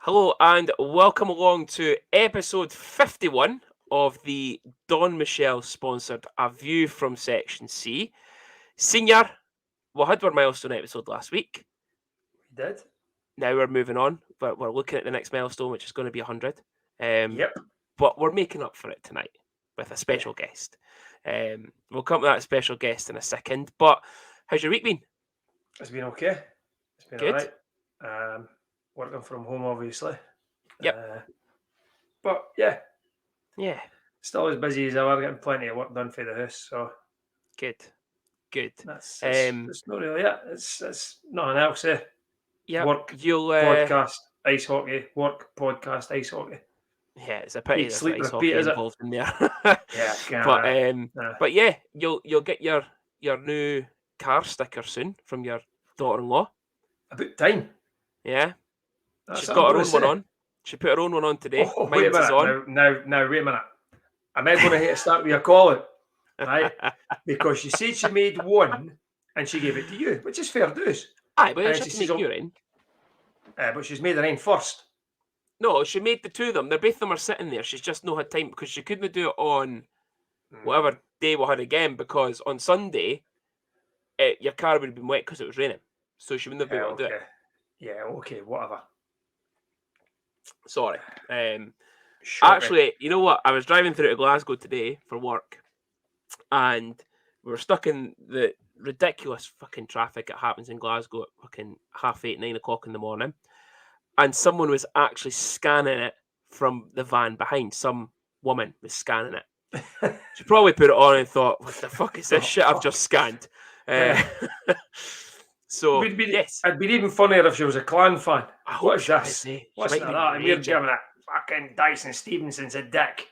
Hello and welcome along to episode 51 of the Don Michelle sponsored A View from Section C. Senior, we had our milestone episode last week. We did. Now we're moving on, but we're looking at the next milestone, which is going to be 100. Yep. But we're making up for it tonight with a special guest. We'll come to that special guest in a second. But how's your week been? It's been okay. It's been Good. all right. Working from home, obviously. Yep. But yeah. Yeah. Still as busy as ever, getting plenty of work done for the house. So Good. That's it's not really it. It's nothing else. Yeah. Work, you'll podcast, ice hockey. Work, podcast, ice hockey. Yeah, it's a pity Eat, there's sleep, ice repeat, hockey is it? involved in there. Yeah. But yeah, you'll get your new car sticker soon from your daughter-in-law. About time. Yeah. That's She's what got I'm her gonna own one say. on. She put her own one on today. Oh, wait a Mine's is on. minute. Now, wait a minute. Am I going to hit a start with a call out? Right? Because she said she made one and she gave it to you, which is fair dues. Aye, but And she she make says, your in. But she's made her own first. No, she made the two of them. They're both of them are sitting there. She's just not had time because she couldn't do it on whatever day we had again because on Sunday your car would have been wet because it was raining. So she wouldn't have been able to do it. Yeah, okay, whatever. Sorry. Shocking. Actually, you know what? I was driving through to Glasgow today for work, and we were stuck in the ridiculous fucking traffic that happens in Glasgow at fucking 8:30, 9 o'clock in the morning. And someone was actually scanning it from the van behind. Some woman was scanning it. She probably put it on and thought, "What the fuck is this shit I've just scanned?" So yes, it'd be even funnier if she was a Clan fan. What is this? Listen to that, and we're giving it fucking Dyson Stevenson's a dick.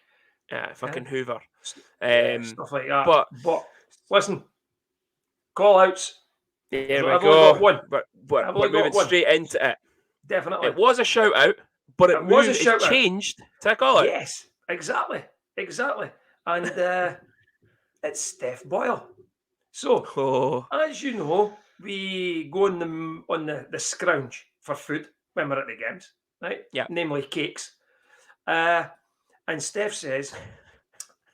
Fucking Hoover. Stuff like that. But listen, call outs. There So we I've go. only got one. But I've we're only got moving one. straight into it. Definitely. It was a shout out, but it changed to a call out. Yes, exactly. And it's Steph Boyle. So, as you know, we go on the scrounge for food when we're at the games, right? Yeah. Namely cakes. And Steph says,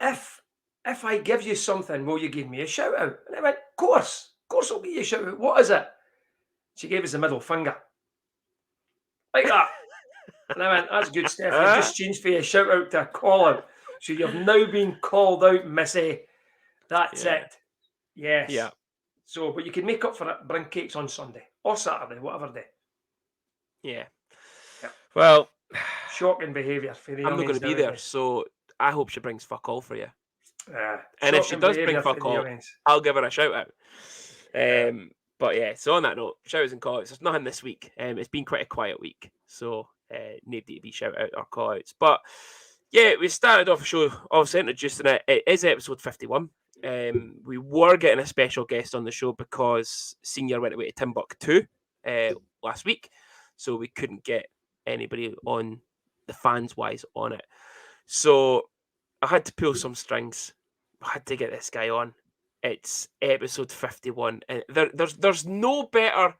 if I give you something, will you give me a shout out? And I went, of course I'll give you a shout out. What is it? She gave us the middle finger. Like that. And I went, that's good, Steph. You've just changed for a shout out to a call out. So you've now been called out, Missy. That's it. Yes. Yeah. So, but you can make up for it. Bring cakes on Sunday or Saturday, whatever day. Yeah. Yep. Well, shocking behaviour for the I'm not going to be there, nowadays. so I hope she brings fuck all for you. And if she does bring fuck all, I'll give her a shout out. But yeah, so on that note, shout outs and call outs. There's nothing this week. It's been quite a quiet week, so nobody to be shout out or call outs. But yeah, we started off a show, obviously introducing it. It is episode 51. We were getting a special guest on the show because Senior went away to Timbuktu last week, so we couldn't get anybody on the fans wise on it. So I had to pull some strings. I had to get this guy on. It's episode 51, and there's no better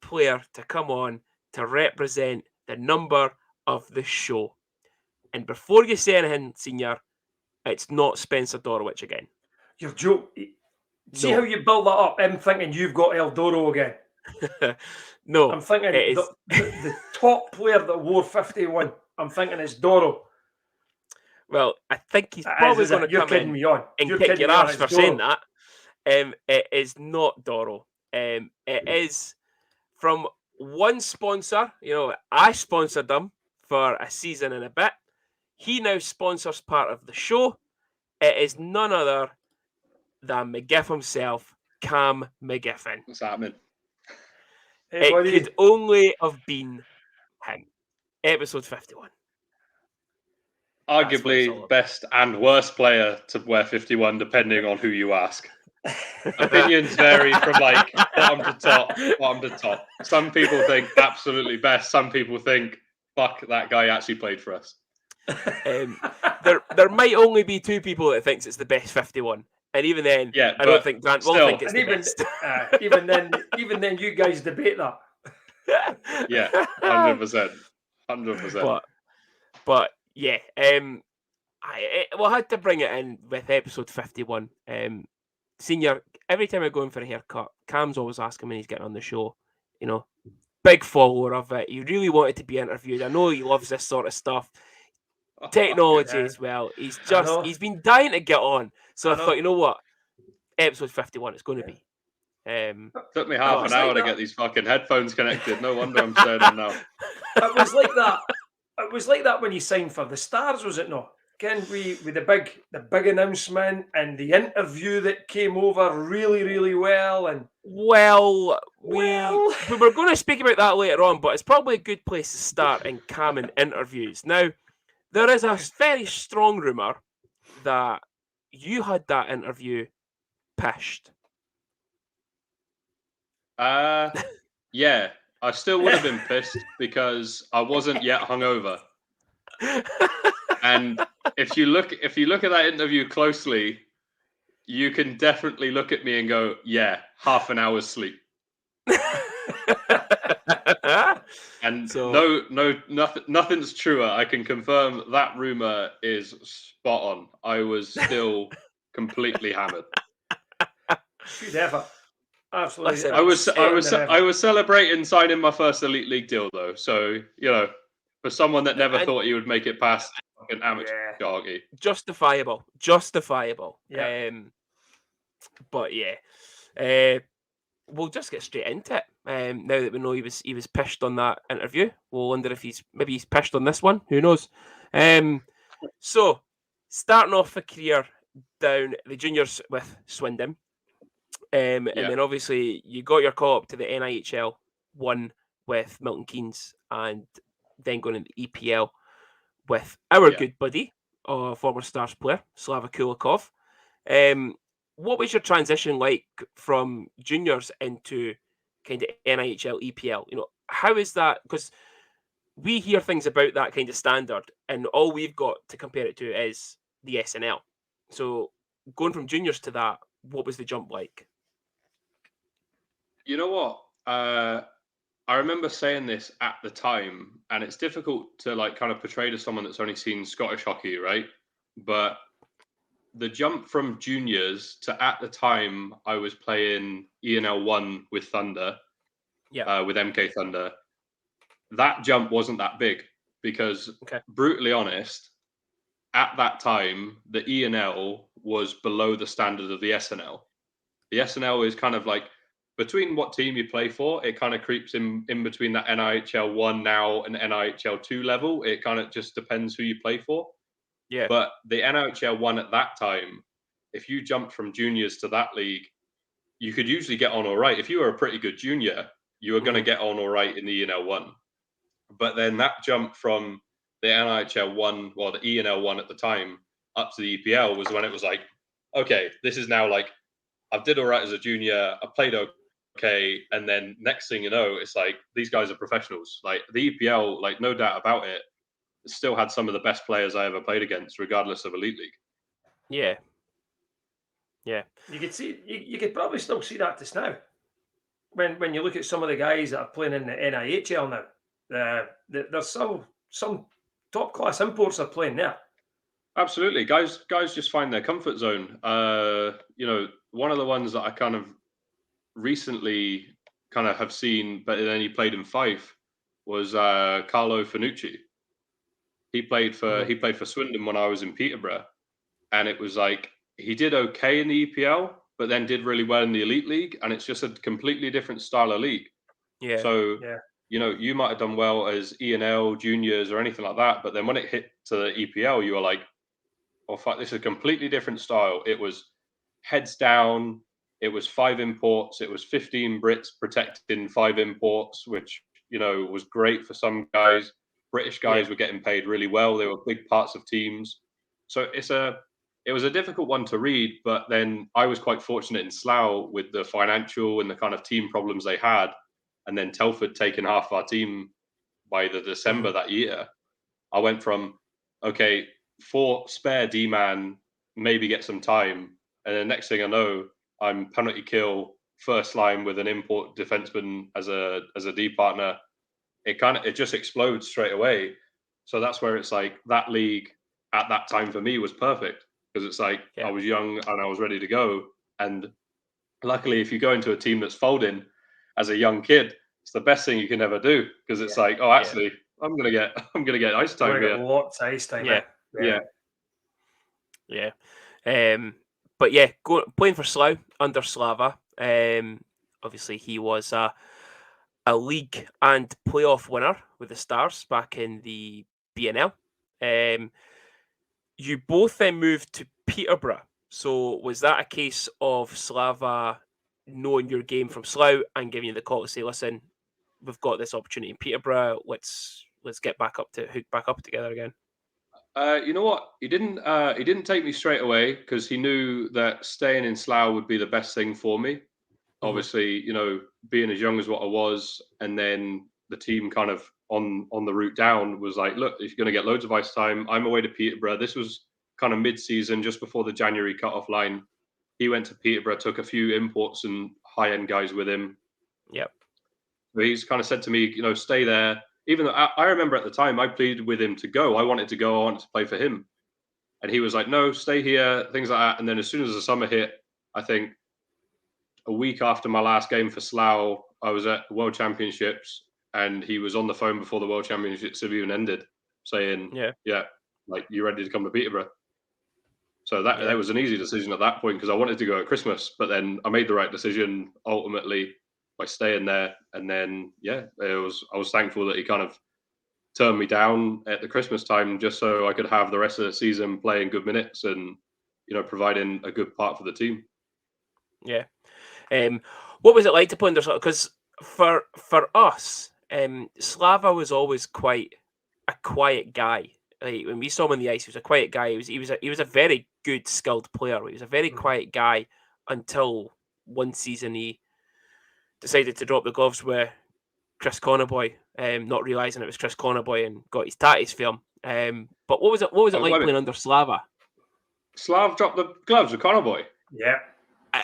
player to come on to represent the number of the show. And before you say anything, Senior, it's not Spencer Dorowich again. You're joking. See how you build that up? I'm thinking you've got El Doro again. No. I'm thinking the top player that wore 51, I'm thinking it's Doro. Well, I think he's probably going to come in and kick your arse for saying that. It is not Doro. It is from one sponsor. You know, I sponsored them for a season and a bit. He now sponsors part of the show. It is none other than McGiff himself, Cam McGiffin. What's happening? Hey, it could only have been him. Episode 51. Arguably best and worst player to wear 51, depending on who you ask. Opinions vary from like bottom to top. Some people think absolutely best. Some people think, fuck, that guy actually played for us. There might only be two people that thinks it's the best 51. And even then, I don't think Grant will think it's the best. Even then, you guys debate that. Yeah, 100%. 100%. But yeah, I had to bring it in with episode 51. Senior, every time I go in for a haircut, Cam's always asking when he's getting on the show. You know, big follower of it. He really wanted to be interviewed. I know he loves this sort of stuff. Technology as well. He's been dying to get on. So I thought, you know what? Episode 51 it's going to be. Took me half an hour to get these fucking headphones connected. No wonder I'm saying it now. It was like that. It was like that when you signed for the Stars, was it not? Ken, with the big announcement and the interview that came over really, really well. And we were going to speak about that later on, but it's probably a good place to start in Cam and interviews. Now, there is a very strong rumour that you had that interview pished. Yeah, I still would have been pissed because I wasn't yet hungover. And if you look at that interview closely, you can definitely look at me and go, "Yeah, half an hour's sleep." And so, nothing's truer. I can confirm that rumor is spot on. I was still completely hammered. Good effort. Absolutely. Listen, I was celebrating signing my first Elite League deal though. So, you know, for someone that never thought he would make it past fucking amateur hockey. Justifiable. Yeah. But yeah. We'll just get straight into it. Now that we know he was pished on that interview, we'll wonder if he's pished on this one. Who knows? So starting off a career down the juniors with Swindon, and then obviously you got your call up to the NIHL 1 with Milton Keynes, and then going into the EPL with our good buddy, former Stars player Slava Kulikov. What was your transition like from juniors into kind of NIHL, EPL? You know, how is that? Because we hear things about that kind of standard, and all we've got to compare it to is the SNL. So going from juniors to that, what was the jump like? You know what? I remember saying this at the time, and it's difficult to like kind of portray to someone that's only seen Scottish hockey, right? But the jump from juniors to at the time I was playing ENL 1 with Thunder, with MK Thunder, that jump wasn't that big because, brutally honest, at that time, the ENL was below the standard of the SNL. The SNL is kind of like, between what team you play for, it kind of creeps in between that NIHL 1 now and NIHL 2 level. It kind of just depends who you play for. Yeah. But the NIHL 1 at that time, if you jumped from juniors to that league, you could usually get on all right. If you were a pretty good junior, you were going to get on all right in the ENL 1. But then that jump from the NIHL 1, well, the ENL 1 at the time, up to the EPL was when it was like, okay, this is now like, I did all right as a junior, I played okay, and then next thing you know, it's like, these guys are professionals. Like, the EPL, like, no doubt about it, still had some of the best players I ever played against, regardless of Elite League. Yeah. Yeah. You could probably still see that just now. When you look at some of the guys that are playing in the NIHL now, there's some top class imports are playing there. Absolutely. Guys just find their comfort zone. You know, one of the ones that I kind of recently kind of have seen, but then he played in Fife, was Carlo Fanucci. He played for Swindon when I was in Peterborough, and it was like he did okay in the EPL, but then did really well in the Elite League, and it's just a completely different style of league. Yeah. So you know, you might have done well as ENL juniors or anything like that, but then when it hit to the EPL, you were like, "Oh fuck, this is a completely different style." It was heads down. It was 5 imports. It was 15 Brits protecting 5 imports, which, you know, was great for some guys. British guys were getting paid really well. They were big parts of teams. So it was a difficult one to read, but then I was quite fortunate in Slough with the financial and the kind of team problems they had. And then Telford taking half of our team by the December that year. I went from, okay, 4 spare D-man, maybe get some time. And the next thing I know, I'm penalty kill, first line with an import defenseman as a D partner. it just explodes straight away. So that's where it's like that league at that time for me was perfect, because it's like I was young and I was ready to go. And luckily, if you go into a team that's folding as a young kid, it's the best thing you can ever do, because it's like, oh, actually, I'm gonna get ice time here. Lots of ice time. Yeah. But yeah, playing for Slough under Slava. Obviously, he was a league and playoff winner with the Stars back in the BNL. You both then moved to Peterborough. So was that a case of Slava knowing your game from Slough and giving you the call to say, listen, we've got this opportunity in Peterborough, let's get hook back up together again? You know what? He didn't take me straight away, because he knew that staying in Slough would be the best thing for me. Obviously, being as young as what I was, and then the team kind of on the route down was like, look, if you're going to get loads of ice time, I'm away to Peterborough. This was kind of mid-season, just before the January cut-off line. He went to Peterborough, took a few imports and high-end guys with him. Yep. So he's kind of said to me, stay there. Even though I remember at the time I pleaded with him to go. I wanted to go. I wanted to play for him. And he was like, no, stay here, things like that. And then as soon as the summer hit, I think a week after my last game for Slough, I was at the World Championships, and he was on the phone before the World Championships have even ended, saying, like, you ready to come to Peterborough? So that was an easy decision at that point, because I wanted to go at Christmas, but then I made the right decision ultimately by staying there. And then, I was thankful that he kind of turned me down at the Christmas time, just so I could have the rest of the season playing good minutes and, providing a good part for the team. Yeah. What was it like to play under Slava? Because for us, Slava was always quite a quiet guy. Like, when we saw him on the ice, he was a quiet guy. He was a very good, skilled player. He was a very quiet guy until one season he decided to drop the gloves with Chris Connerboy, not realising it was Chris Connerboy, and got his tatties for him. But what was it like playing under Slava? Slav dropped the gloves with Connerboy? Yeah.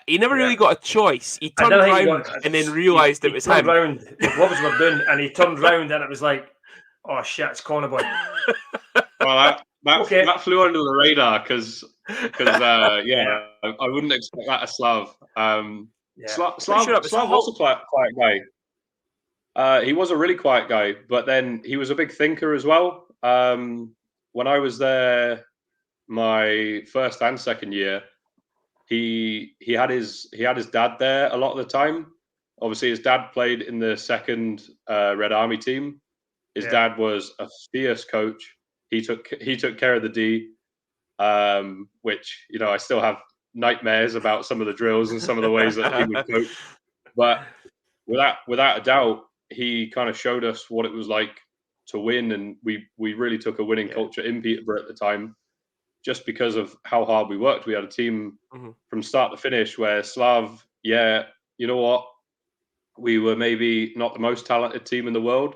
He never really got a choice. He turned around and then realised it was him. Round, the gloves were doing, and he turned round and it was like, oh shit, it's Connerboy. Well, that flew under the radar, because I wouldn't expect that of Slav. Slav was a quiet guy. He was a really quiet guy, but then he was a big thinker as well. When I was there, my first and second year, he had his dad there a lot of the time. Obviously, his dad played in the second Red Army team. His dad was a fierce coach. He took care of the D, which I still have nightmares about some of the drills and some of the ways that he would coach. But without a doubt, he kind of showed us what it was like to win, and we really took a winning culture in Peterborough at the time, just because of how hard we worked. We had a team from start to finish where Slav, you know what, we were maybe not the most talented team in the world,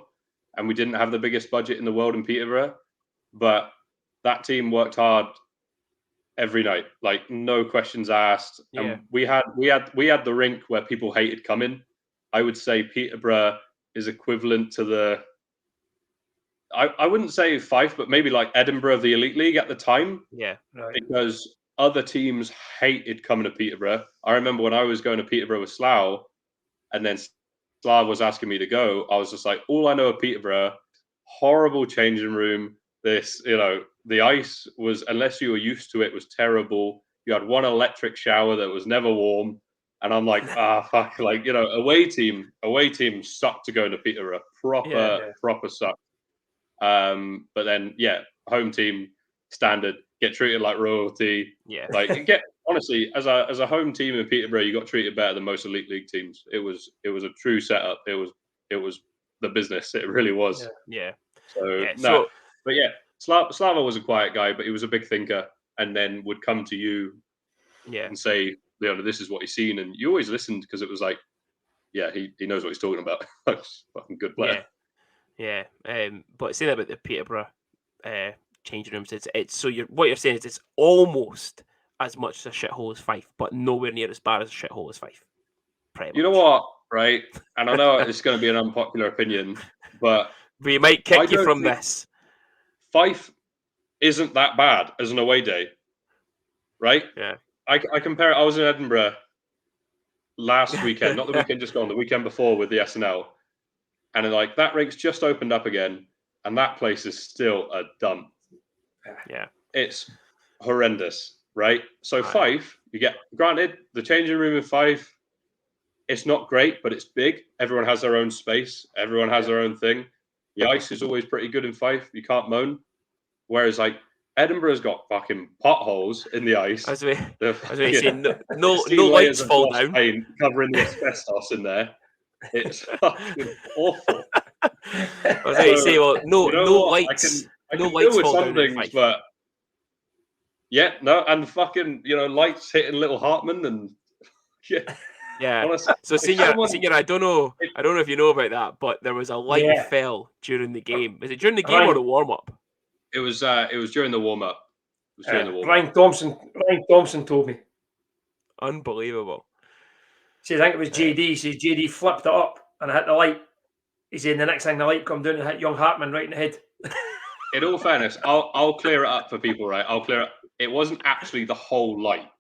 and we didn't have the biggest budget in the world in Peterborough, but that team worked hard every night, like no questions asked. And we had the rink where people hated coming. I would say Peterborough is equivalent to the, I wouldn't say Fife, but maybe like Edinburgh of the Elite League at the time. Yeah, right. Because other teams hated coming to Peterborough. I remember when I was going to Peterborough with Slough, and then Slough was asking me to go, I was just like, all I know of Peterborough, horrible changing room. This, the ice was, unless you were used to it, was terrible. You had one electric shower that was never warm. And I'm like, fuck, like, away team sucked to go to Peterborough. Proper suck. But then, home team standard, get treated like royalty. Yeah. Like, honestly, as a home team in Peterborough, you got treated better than most elite league teams. It was a true setup. It was the business. It really was. Yeah. But Slava was a quiet guy, but he was a big thinker, and then would come to you and say, this is what he's seen, and you always listened, because it was like, he knows what he's talking about. Fucking good player. Yeah. But saying about the Peterborough changing rooms, it's so what you're saying is it's almost as much a shithole as Fife, but nowhere near as bad as a shithole as Fife. You know what? right? And I know it's going to be an unpopular opinion, but we might kick you from this. Fife isn't that bad as an away day, right? Yeah. I compare it. I was in Edinburgh last weekend, not the weekend just gone, the weekend before with the SNL, and like that rink's just opened up again, and that place is still a dump. Yeah, it's horrendous, right? So Fife, you get granted the changing room in Fife. It's not great, but it's big. Everyone has their own space. Everyone has their own thing. The ice is always pretty good in Fife. You can't moan. Whereas like Edinburgh's got fucking potholes in the ice. As we say, no lights fall down, covering the asbestos in there. It's fucking awful. I was going to say, well, no lights. I no can lights deal with fall some down in things, Fife. but yeah, no, and fucking lights hitting little Hartman and Yeah. Honestly, so senior, I don't know if you know about that, but there was a light fell during the game. Was it during the game or the warm up? It was during the warm up. Ryan Thompson told me. Unbelievable. See, I think it was JD. He says JD flipped it up and I hit the light. He said the next thing the light come down and hit young Hartman right in the head. In all fairness, I'll clear it up for people, right? I'll clear it. It wasn't actually the whole light.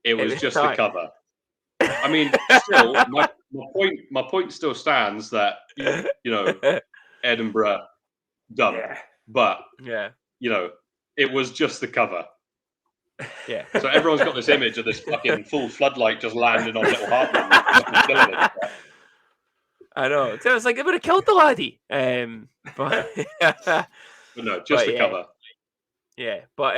It was just the cover. I mean, still, my point still stands that Edinburgh done, but it was just the cover. Yeah. So everyone's got this image of this fucking full floodlight just landing on little Hartman. I know. So it's like they would have killed the laddie. But no, just the cover. Yeah, but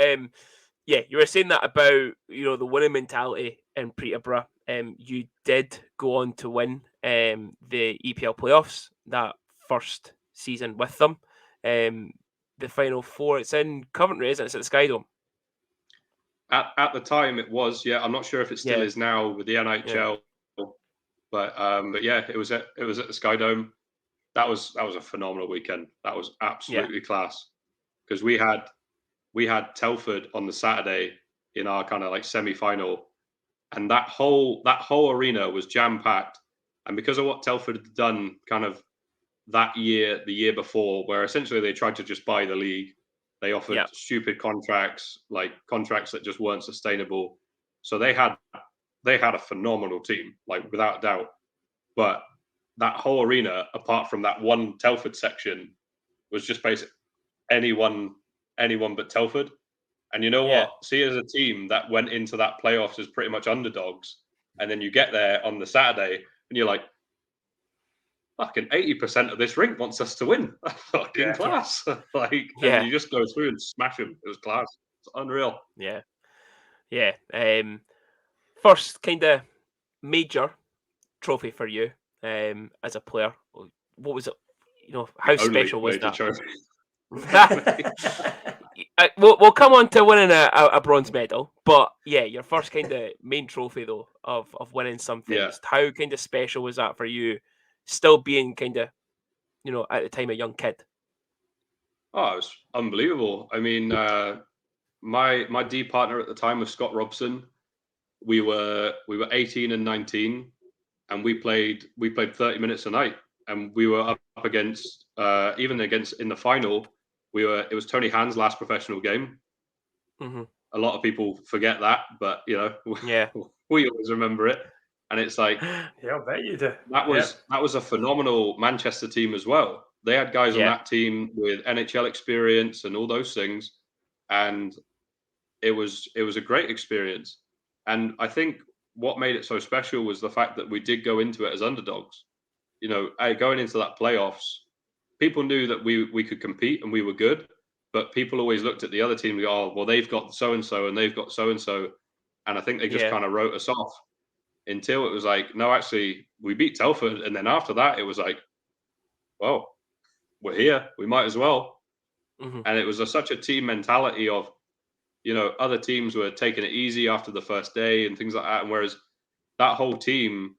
you were saying that about the winning mentality in Peterborough. You did go on to win the EPL playoffs that first season with them. The final four. It's in Coventry, isn't it? It's at the Sky Dome. At the time, it was. Yeah, I'm not sure if it still is now with the NIHL. Yeah. But yeah, it was at the Sky Dome. That was a phenomenal weekend. That was absolutely class because we had Telford on the Saturday in our kind of like semi-final, and that whole arena was jam-packed. And because of what Telford had done kind of that year, the year before, where essentially they tried to just buy the league, they offered stupid contracts, like contracts that just weren't sustainable. So they had a phenomenal team, like without doubt. But that whole arena, apart from that one Telford section, was just basically anyone but Telford. And you know what? See, as a team that went into that playoffs as pretty much underdogs, and then you get there on the Saturday and you're like, fucking 80% of this rink wants us to win. Fucking class. And you just go through and smash them. It was class. It's unreal. Yeah. Yeah. First kind of major trophy for you as a player. What was it? How special was that? We'll come on to winning a bronze medal, but your first kind of main trophy though of winning something. How kind of special was that for you? Still being kind of, at the time a young kid. Oh, it was unbelievable. I mean, my D partner at the time was Scott Robson. We were 18 and 19, and we played 30 minutes a night, and we were up against even in the final. It was Tony Hand's last professional game. Mm-hmm. A lot of people forget that, but we always remember it. And it's like, I bet you do. That was a phenomenal Manchester team as well. They had guys on that team with NHL experience and all those things, and it was a great experience. And I think what made it so special was the fact that we did go into it as underdogs. Going into that playoffs, people knew that we could compete and we were good, but people always looked at the other team and go, oh, well, they've got so-and-so and they've got so-and-so. And I think they just kind of wrote us off until it was like, no, actually, we beat Telford. And then after that, it was like, well, we're here. We might as well. Mm-hmm. And it was such a team mentality of, other teams were taking it easy after the first day and things like that. And whereas that whole team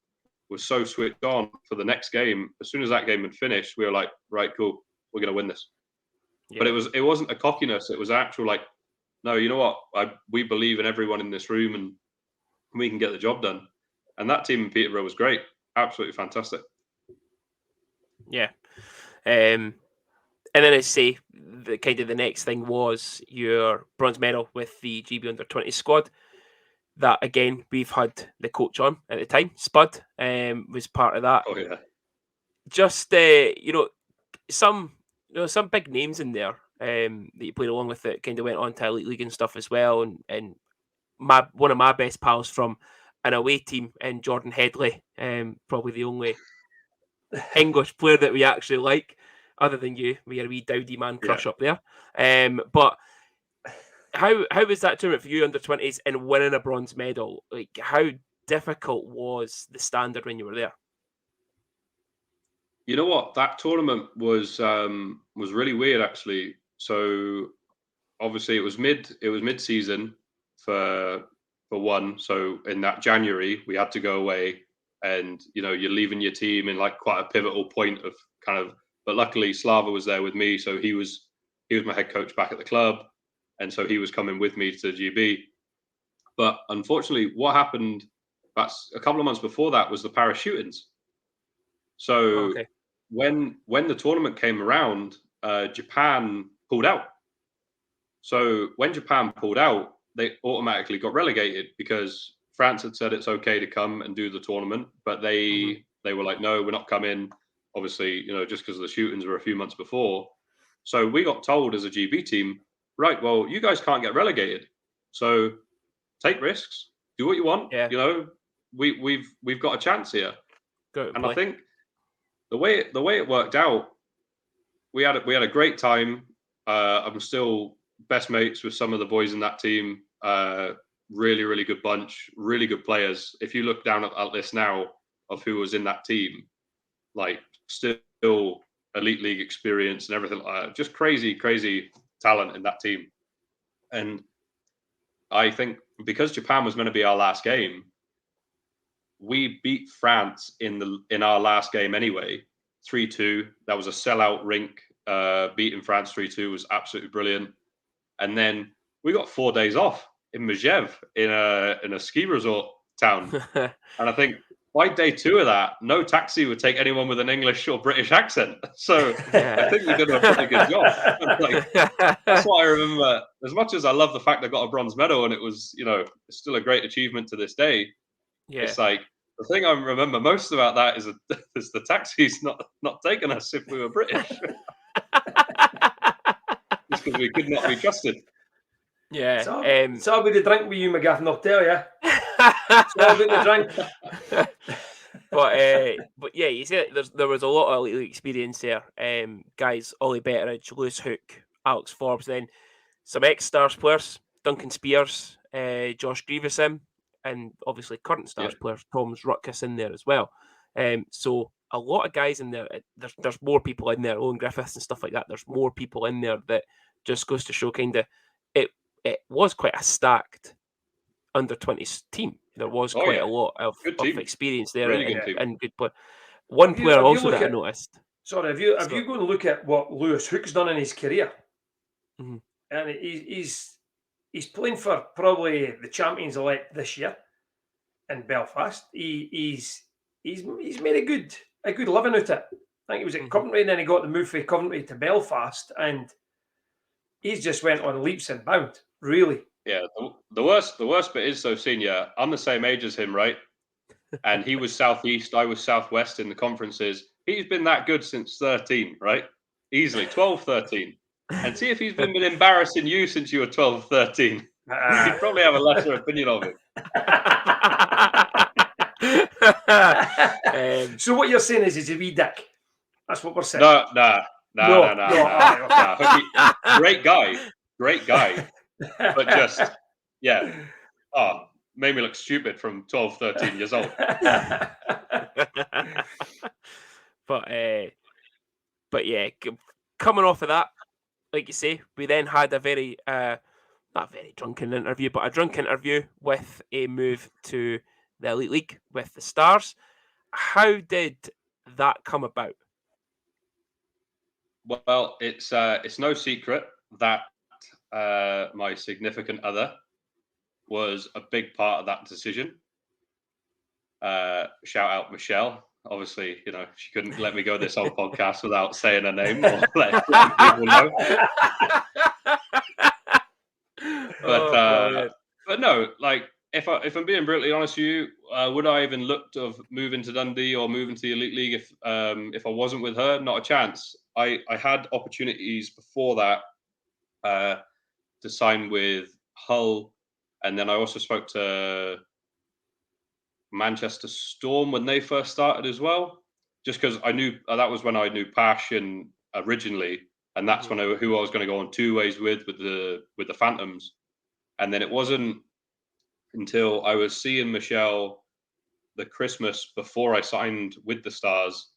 was so switched on for the next game, as soon as that game had finished, we were like, right, cool, we're going to win this. Yeah. But it wasn't a cockiness. It was actual like, no, you know what? We believe in everyone in this room and we can get the job done. And that team in Peterborough was great. absolutely fantastic. Yeah. And then I say the next thing was your bronze medal with the GB under-20 squad. That again, we've had the coach on at the time. Spud was part of that. Oh yeah. Just some big names in there that you played along with that kind of went on to Elite League and stuff as well. And one of my best pals from an away team in Jordan Headley, probably the only English player that we actually like, other than you, with your wee dowdy man crush up there. But how was that tournament for you under 20s and winning a bronze medal? Like, how difficult was the standard when you were there? You know what? That tournament was really weird actually. So obviously it was mid-season for one. So in that January we had to go away, and you're leaving your team in like quite a pivotal point of kind of. But luckily Slava was there with me, so he was my head coach back at the club, and so he was coming with me to GB. But unfortunately, what happened? That's a couple of months before that was the Paris shootings. So when the tournament came around, Japan pulled out. So when Japan pulled out, they automatically got relegated because France had said it's okay to come and do the tournament, but they were like, no, we're not coming. Obviously, just because the shootings were a few months before. So we got told as a GB team, right, well, you guys can't get relegated. So take risks, do what you want. Yeah. We've got a chance here. And I think the way it worked out, we had a great time. I'm still best mates with some of the boys in that team. Really, really good bunch, really good players. If you look down at that list now of who was in that team, like still elite league experience and everything like that. Just crazy talent in that team. And I think because Japan was meant to be our last game, we beat France in our last game anyway, 3-2. That was a sellout rink. Beating France 3-2 was absolutely brilliant. And then we got 4 days off in Megève in a ski resort town. And I think by day 2 of that, no taxi would take anyone with an English or British accent. So I think we did a pretty good job. That's what I remember. As much as I love the fact I got a bronze medal, and it was, it's still a great achievement to this day. Yeah. It's like the thing I remember most about that is the taxis not taking us if we were British. Just because we could not be trusted. Yeah. It's all about the drink with you, McGiffin, I'll tell you. It's all about the drink. But yeah, you see, there was a lot of elite experience there. Guys, Ollie Betteridge, Lewis Hook, Alex Forbes, then some ex-Stars players, Duncan Spears, Josh Grieveson, and obviously current Stars players, Tom's Rutkus in there as well. So a lot of guys in there. There's more people in there, Owen Griffiths and stuff like that. There's more people in there that just goes to show kind of it was quite a stacked under-20s team. There was quite a lot of experience there, really and good player. One player also that I noticed. Sorry, have you going to look at what Lewis Hook's done in his career? Mm-hmm. And he's playing for probably the champions elect this year in Belfast. He's made a good living out of it. I think he was at Coventry, and then he got the move from Coventry to Belfast, and he's just went on leaps and bounds. Really. Yeah, the worst bit is, so senior, I'm the same age as him, right? And he was Southeast, I was Southwest in the conferences. He's been that good since 13, right? Easily, 12, 13. And see if he's been embarrassing you since you were 12, 13. You'd probably have a lesser opinion of him. So what you're saying is he's a wee dick. That's what we're saying. No. Great guy. But just, made me look stupid from 12, 13 years old. But yeah, coming off of that, like you say, we then had a very, not very drunken interview, but a drunk interview with a move to the Elite League with the Stars. How did that come about? Well, it's no secret that my significant other was a big part of that decision. shout out Michelle. Obviously, she couldn't let me go this whole podcast without saying her name or letting people know. But no, like if I'm being brutally honest with you, would I even looked of moving to Dundee or moving to the Elite League if I wasn't with her? Not a chance. I had opportunities before that to sign with Hull, and then I also spoke to Manchester Storm when they first started as well, just because I knew that was when I knew Passion originally, and that's when who I was going to go on 2 ways with the Phantoms. And then it wasn't until I was seeing Michelle the Christmas before I signed with the Stars,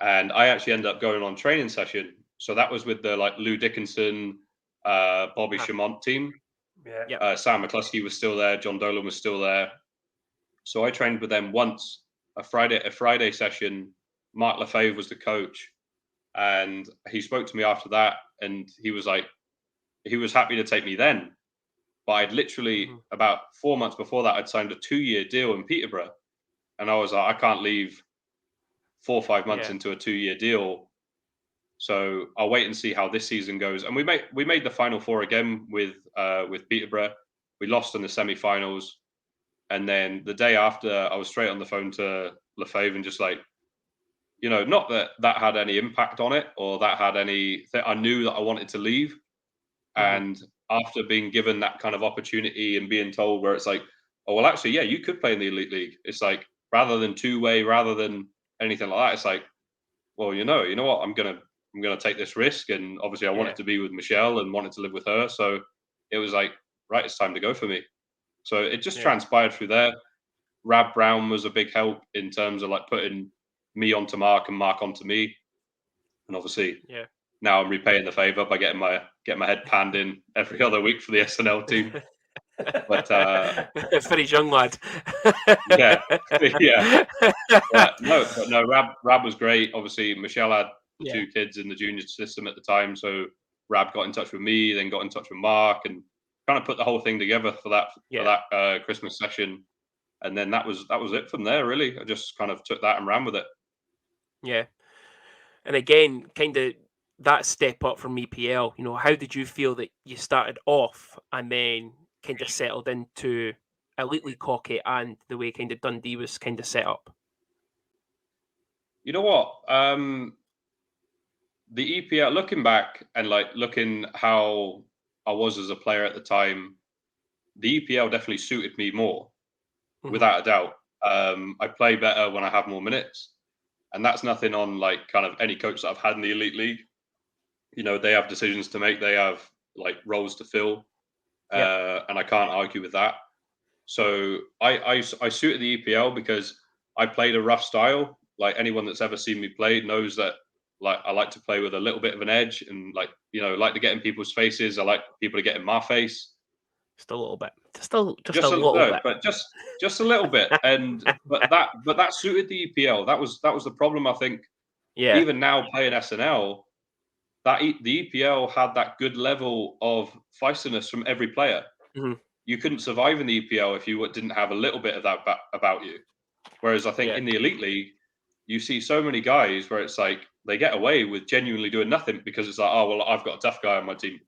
and I actually ended up going on training session. So that was with the Lou Dickinson, Bobby Chamont team. Yeah. Sam McCluskey was still there. John Dolan was still there. So I trained with them once, a Friday session. Mark Lefebvre was the coach, and he spoke to me after that, and he was happy to take me then. But I'd literally about 4 months before that, I'd signed a 2-year deal in Peterborough, and I was like, I can't leave 4 or 5 months into a 2-year deal. So I'll wait and see how this season goes. And we made the Final Four again with Peterborough. We lost in the semi-finals. And then the day after, I was straight on the phone to Lefebvre and just not that had any impact on it or that had any. I knew that I wanted to leave, and after being given that kind of opportunity and being told where it's like, oh well, actually, yeah, you could play in the Elite League. It's like rather than 2-way, rather than anything like that. It's like, well, you know what, I'm gonna take this risk, and obviously, I wanted to be with Michelle and wanted to live with her, so it was like, right, it's time to go for me. So it just transpired through there. Rab Brown was a big help in terms of putting me onto Mark and Mark onto me. And obviously now I'm repaying the favour by getting my head panned in every other week for the SNL team. But very young lad. yeah. No, Rab was great. Obviously Michelle had 2 kids in the junior system at the time, so Rab got in touch with me, then got in touch with Mark, and kind of put the whole thing together for that Christmas session, and then that was it from there. Really, I just kind of took that and ran with it. Yeah, and again, kind of that step up from EPL. How did you feel that you started off and then kind of settled into Elite League hockey and the way kind of Dundee was kind of set up? You know what? The EPL, looking back and looking how I was as a player at the time, the EPL definitely suited me more, without a doubt. I play better when I have more minutes, and that's nothing on kind of any coach that I've had in the Elite League. They have decisions to make, they have roles to fill, and I can't argue with that. So I suited the EPL because I played a rough style. Anyone that's ever seen me play knows that I like to play with a little bit of an edge, and like to get in people's faces. I like people to get in my face. Just a little bit. Just a little bit. But just a little bit. And but that suited the EPL. That was the problem, I think. Yeah. Even now playing SNL, the EPL had that good level of feistiness from every player. You couldn't survive in the EPL if you didn't have a little bit of that about you. Whereas I think in the Elite League, you see so many guys where it's like they get away with genuinely doing nothing because it's like, oh well, I've got a tough guy on my team.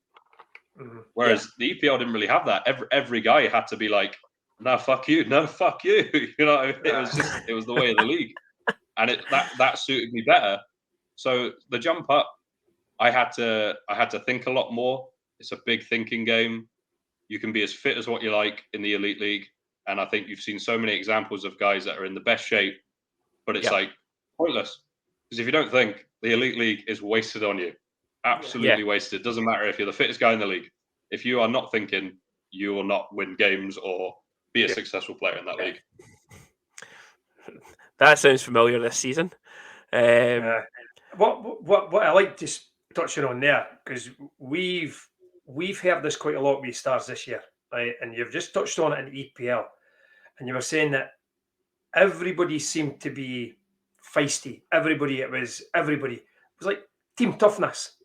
Whereas the EPL didn't really have that. Every guy had to be like, no, fuck you, no, fuck you. It was the way of the league, and that suited me better. So the jump up, I had to think a lot more. It's a big thinking game. You can be as fit as what you like in the Elite League, and I think you've seen so many examples of guys that are in the best shape, but it's pointless, because if you don't think, the Elite League is wasted on you. Absolutely wasted. Doesn't matter if you're the fittest guy in the league. If you are not thinking, you will not win games or be a successful player in that league. That sounds familiar this season. What I like just touching on there, because we've heard this quite a lot with Stars this year, right? And you've just touched on it in EPL, and you were saying that everybody seemed to be feisty. Everybody was like team toughness.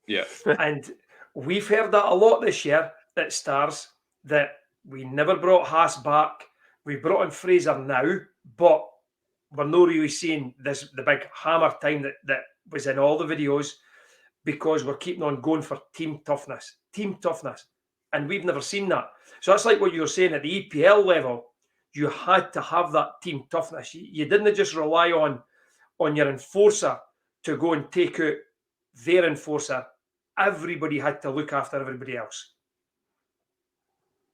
Yeah. And we've heard that a lot this year at Stars, that we never brought Haas back. We brought in Fraser now, but we're not really seeing the big hammer time that was in all the videos, because we're keeping on going for team toughness, and we've never seen that. So that's like what you were saying at the EPL level. You had to have that team toughness. You didn't just rely on your enforcer to go and take out their enforcer. Everybody had to look after everybody else.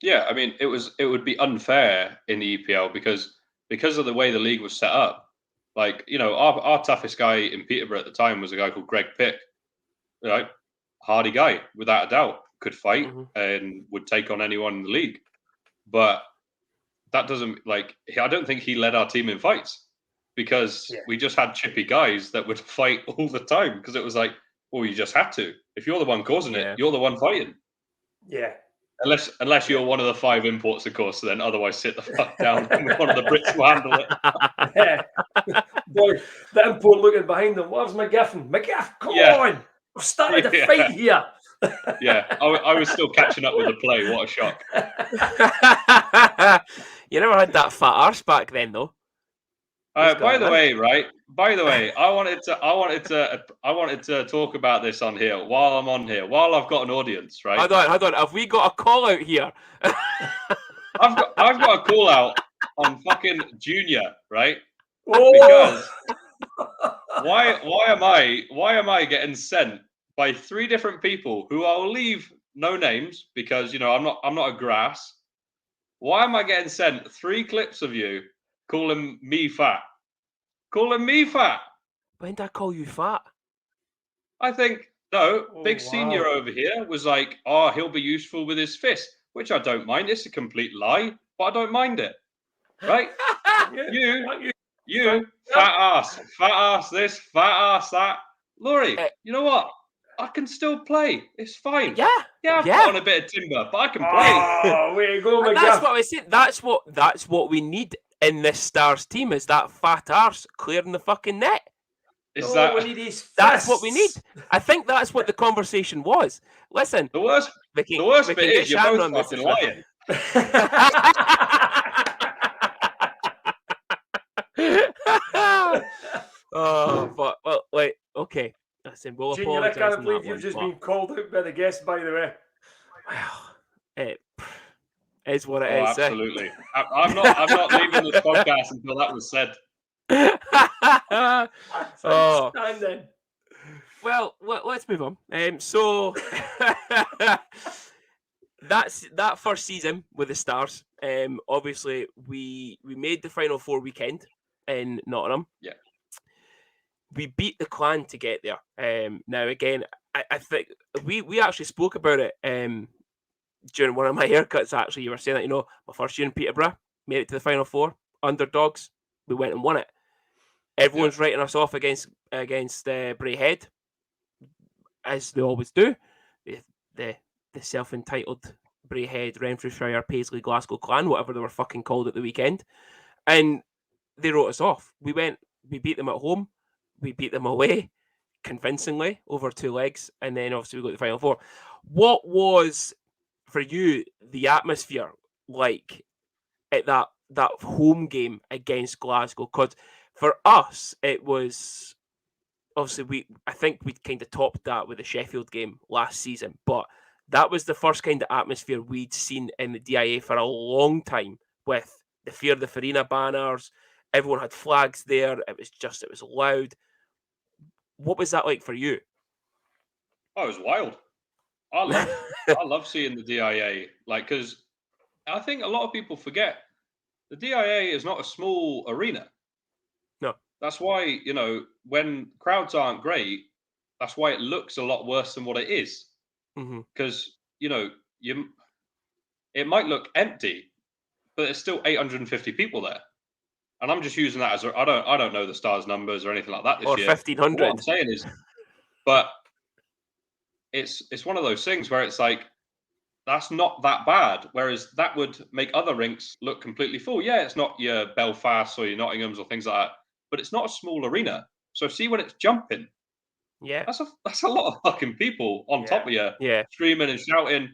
Yeah, I mean, it would be unfair in the EPL because of the way the league was set up. Like, you know, our toughest guy in Peterborough at the time was a guy called Greg Pick. Right, hardy guy, without a doubt, could fight and would take on anyone in the league. But that doesn't, like, I don't think he led our team in fights, because we just had chippy guys that would fight all the time, because it was like, well, you just had to. If you're the one causing it, you're the one fighting. Yeah. Unless you're one of the 5 imports, of course, then otherwise sit the fuck down and one of the Brits will handle it. Yeah. Boy, the import looking behind them. Where's McGiffin? McGiffin, come on! We've started a fight here. I was still catching up with the play. What a shock! You never had that fat arse back then, though. By the way, I wanted to talk about this on here while I'm on here, while I've got an audience, right? Hold on. Have we got a call out here? I've got a call out on fucking Junior, right? Because why am I getting sent by 3 different people who I'll leave no names, because, you know, I'm not a grass. Why am I getting sent 3 clips of you calling me fat? Calling me fat? When did I call you fat? I think, Big Senior over here was like, oh, he'll be useful with his fist, which I don't mind. It's a complete lie, but I don't mind it. Right? You, fat ass this, fat ass that. Laurie, you know what? I can still play. It's fine. I've got on a bit of timber, but I can play. Oh, way to go, that's what I said. That's what we need in this Stars team, is that fat arse clearing the fucking net. We need his fists. That's what we need. I think that's what the conversation was. Listen, the worst bit is you're both fucking lying. Wait, okay. Listen, we'll Junior, I can't believe you've just been called out by the guest, by the way. Well, it is what it is. Absolutely. I'm not leaving this podcast until that was said. Well, let's move on. So that's that first season with the Stars. Obviously, we made the Final Four weekend in Nottingham. Yeah. We beat the Clan to get there. Now, again, I think we actually spoke about it during one of my haircuts. Actually, you were saying that, you know, my first year in Peterborough, made it to the Final Four, underdogs. We went and won it. Everyone's writing us off against Braehead, as they always do. The self-entitled Braehead, Renfrewshire, Paisley, Glasgow Clan, whatever they were fucking called at the weekend, and they wrote us off. We beat them at home. We beat them away convincingly over 2 legs, and then obviously we got the Final Four. What was, for you, the atmosphere like at that home game against Glasgow? Because for us, it was obviously I think we kind of topped that with the Sheffield game last season, but that was the first kind of atmosphere we'd seen in the DIA for a long time, with the Fear the Farina banners. Everyone had flags there. It was loud. What was that like for you? Oh, it was wild. I love seeing the DIA, like, because I think a lot of people forget the DIA is not a small arena. No. That's why, you know, when crowds aren't great, that's why it looks a lot worse than what it is. Because, you know, it might look empty, but there's still 850 people there. And I'm just using that as I don't know the Stars numbers or anything like that this year. Or 1,500. What I'm saying is, but it's one of those things where it's like, that's not that bad. Whereas that would make other rinks look completely full. Yeah, it's not your Belfast or your Nottinghams or things like that, but it's not a small arena. So see when it's jumping. Yeah, that's a lot of fucking people on top of you, screaming and shouting.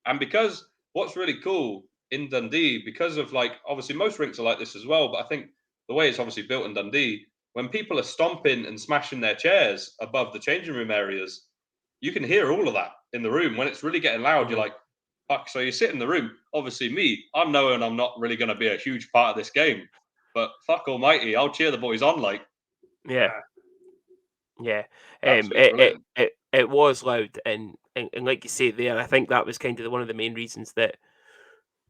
And because what's really cool in Dundee, because of like, obviously most rinks are like this as well, but I think the way it's obviously built in Dundee, when people are stomping and smashing their chairs above the changing room areas, you can hear all of that in the room. When it's really getting loud, you're like, fuck. So you sit in the room. Obviously me, I'm knowing I'm not really going to be a huge part of this game, but fuck almighty, I'll cheer the boys on. Like, yeah. It was loud, and like you say there, I think that was kind of one of the main reasons that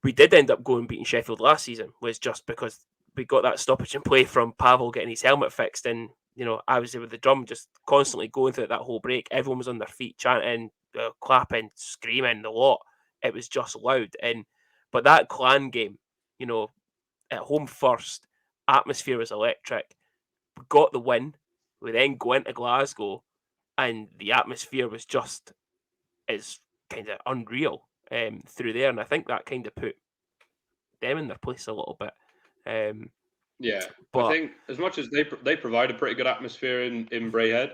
we did end up going beating Sheffield last season, was just because we got that stoppage in play from Pavel getting his helmet fixed, and I was there with the drum just constantly going through that whole break. Everyone was on their feet, chanting, clapping, screaming, the lot. It was just loud, but that Clan game, at home first, atmosphere was electric. We got the win. We then go into Glasgow, and the atmosphere was just is kind of unreal through there, and I think that kind of put them in their place a little bit. But I think as much as they provide a pretty good atmosphere in Braehead,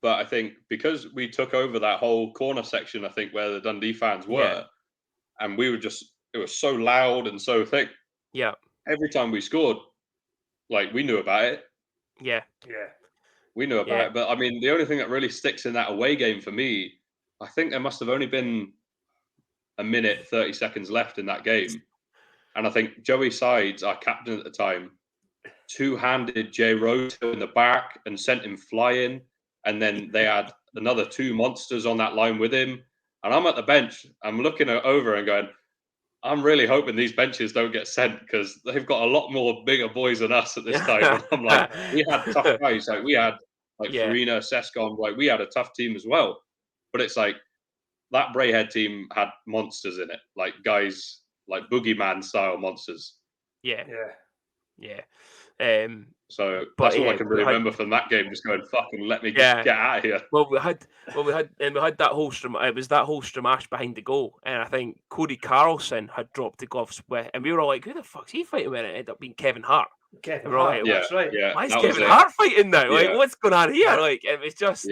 but I think because we took over that whole corner section, I think where the Dundee fans were, and we were it was so loud and so thick. Yeah. Every time we scored, like, we knew about it. Yeah. We knew about it. But I mean, the only thing that really sticks in that away game for me, I think there must have only been a minute, 30 seconds left in that game. And I think Joey Sides, our captain at the time, two-handed Jay Roto in the back and sent him flying. And then they had another two monsters on that line with him. And I'm at the bench. I'm looking over and going, I'm really hoping these benches don't get sent, because they've got a lot more bigger boys than us at this time. And I'm like, we had tough guys. Like, we had Farina, Sescon. Like, we had a tough team as well. But it's like that Braehead team had monsters in it, like guys like boogeyman style monsters. So that's all I can really remember from that game. Just going, fucking let me get out of here. Well, we had that whole it was that whole Stramash behind the goal, and I think Cody Carlson had dropped the gloves with, and we were all like, "Who the fuck's he fighting with?" And it ended up being Kevin Hart. Kevin Hart, like, that's right. Yeah, why is Kevin Hart fighting now? Like, what's going on here? Like, it was just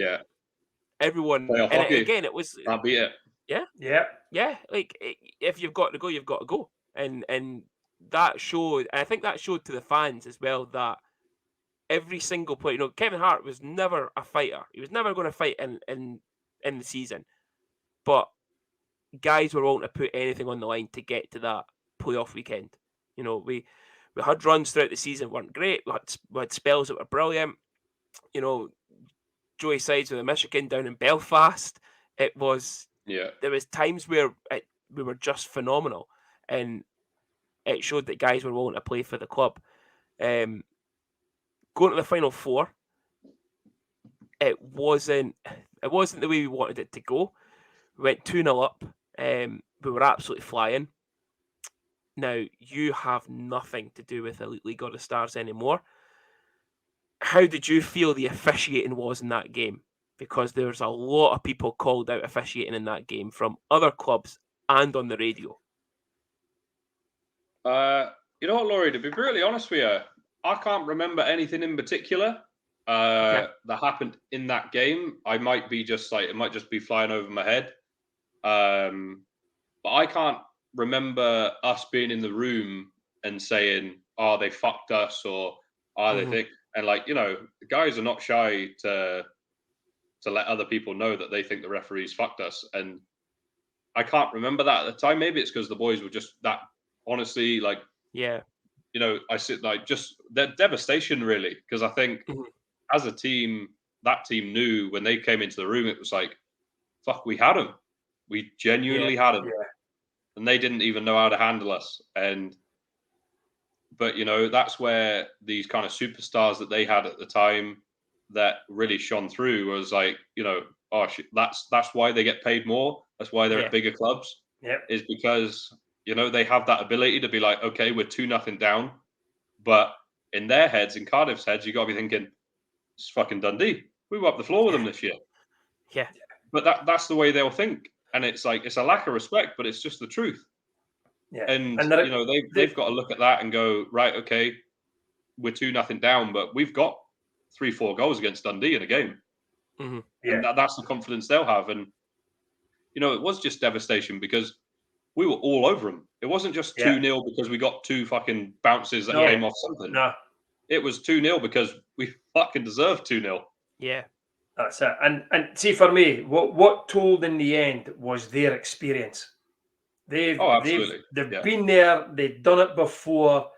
everyone. And again, it was can't beat it. Yeah. Like, if you've got to go, you've got to go, and that showed. I think that showed to the fans as well that every single player, Kevin Hart was never a fighter. He was never going to fight in the season, but guys were willing to put anything on the line to get to that playoff weekend. We had runs throughout the season weren't great. We had spells that were brilliant. Joey Sides with a Michigan down in Belfast. It was there was times where we were just phenomenal, and it showed that guys were willing to play for the club. Going to the Final Four, it wasn't the way we wanted it to go. We went 2-0 up. We were absolutely flying. Now, you have nothing to do with Elite League or the Stars anymore. How did you feel the officiating was in that game? Because there's a lot of people called out officiating in that game from other clubs and on the radio. You know what, Laurie, to be brutally honest with you, I can't remember anything in particular that happened in that game. I might be it might just be flying over my head. But I can't remember us being in the room and saying, "Oh, they fucked us," or "Oh, they think." And the guys are not shy to let other people know that they think the referees fucked us. And I can't remember that at the time. Maybe it's because the boys were just that, honestly, I sit just that devastation, really, because I think as a team, that team knew when they came into the room, it was like, fuck, we had them. We genuinely had them. And they didn't even know how to handle us. But that's where these kind of superstars that they had at the time that really shone through was that's why they get paid more. That's why they're at bigger clubs. Is because they have that ability to be like, okay, we're 2-0 down, but in their heads, in Cardiff's heads, you got to be thinking, it's fucking Dundee. We were up the floor with them this year. But that's the way they'll think, and it's like, it's a lack of respect, but it's just the truth. And they've got to look at that and go, right, okay, we're 2-0 down, but we've got 3-4 goals against Dundee in a game, and that's the confidence they'll have. And it was just devastation because we were all over them. It wasn't just 2-0 because we got 2 fucking bounces that came off something. No. It was 2-0 because we fucking deserved 2-0. Yeah. That's it. And see, for me, what told in the end was their experience. They've been there, they've done it before.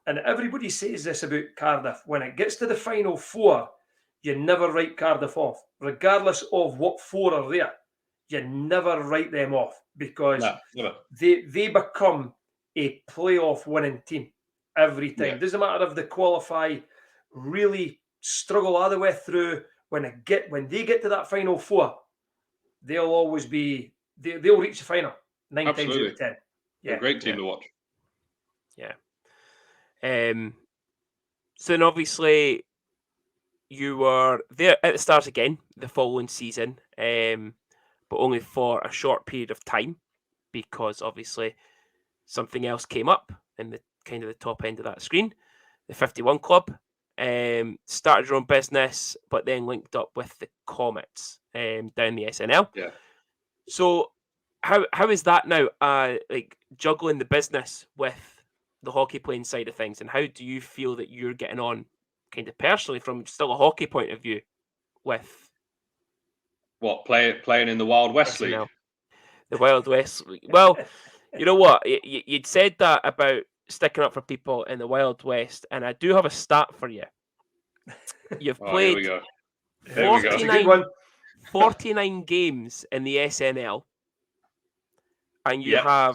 And everybody says this about Cardiff. When it gets to the final 4, you never write Cardiff off. Regardless of what 4 are there, you never write them off because they become a playoff winning team every time. It doesn't matter if they qualify, really struggle all the way through. When they get to that final 4, they'll always be they'll reach the final 9 times out of 10. Yeah, they're a great team to watch. Yeah. So then obviously you were there at the start again the following season, but only for a short period of time because obviously something else came up in the kind of the top end of that screen, the 51 club. Started your own business, but then linked up with the Comets down the SNL. Yeah. So how is that now? Like juggling the business with the hockey playing side of things, and how do you feel that you're getting on, kind of personally, from still a hockey point of view, with what playing in the Wild West SNL? League? The Wild West League. Well, you know what? You'd said that about sticking up for people in the Wild West, and I do have a stat for you. You've played 49 games in the SNL, and you have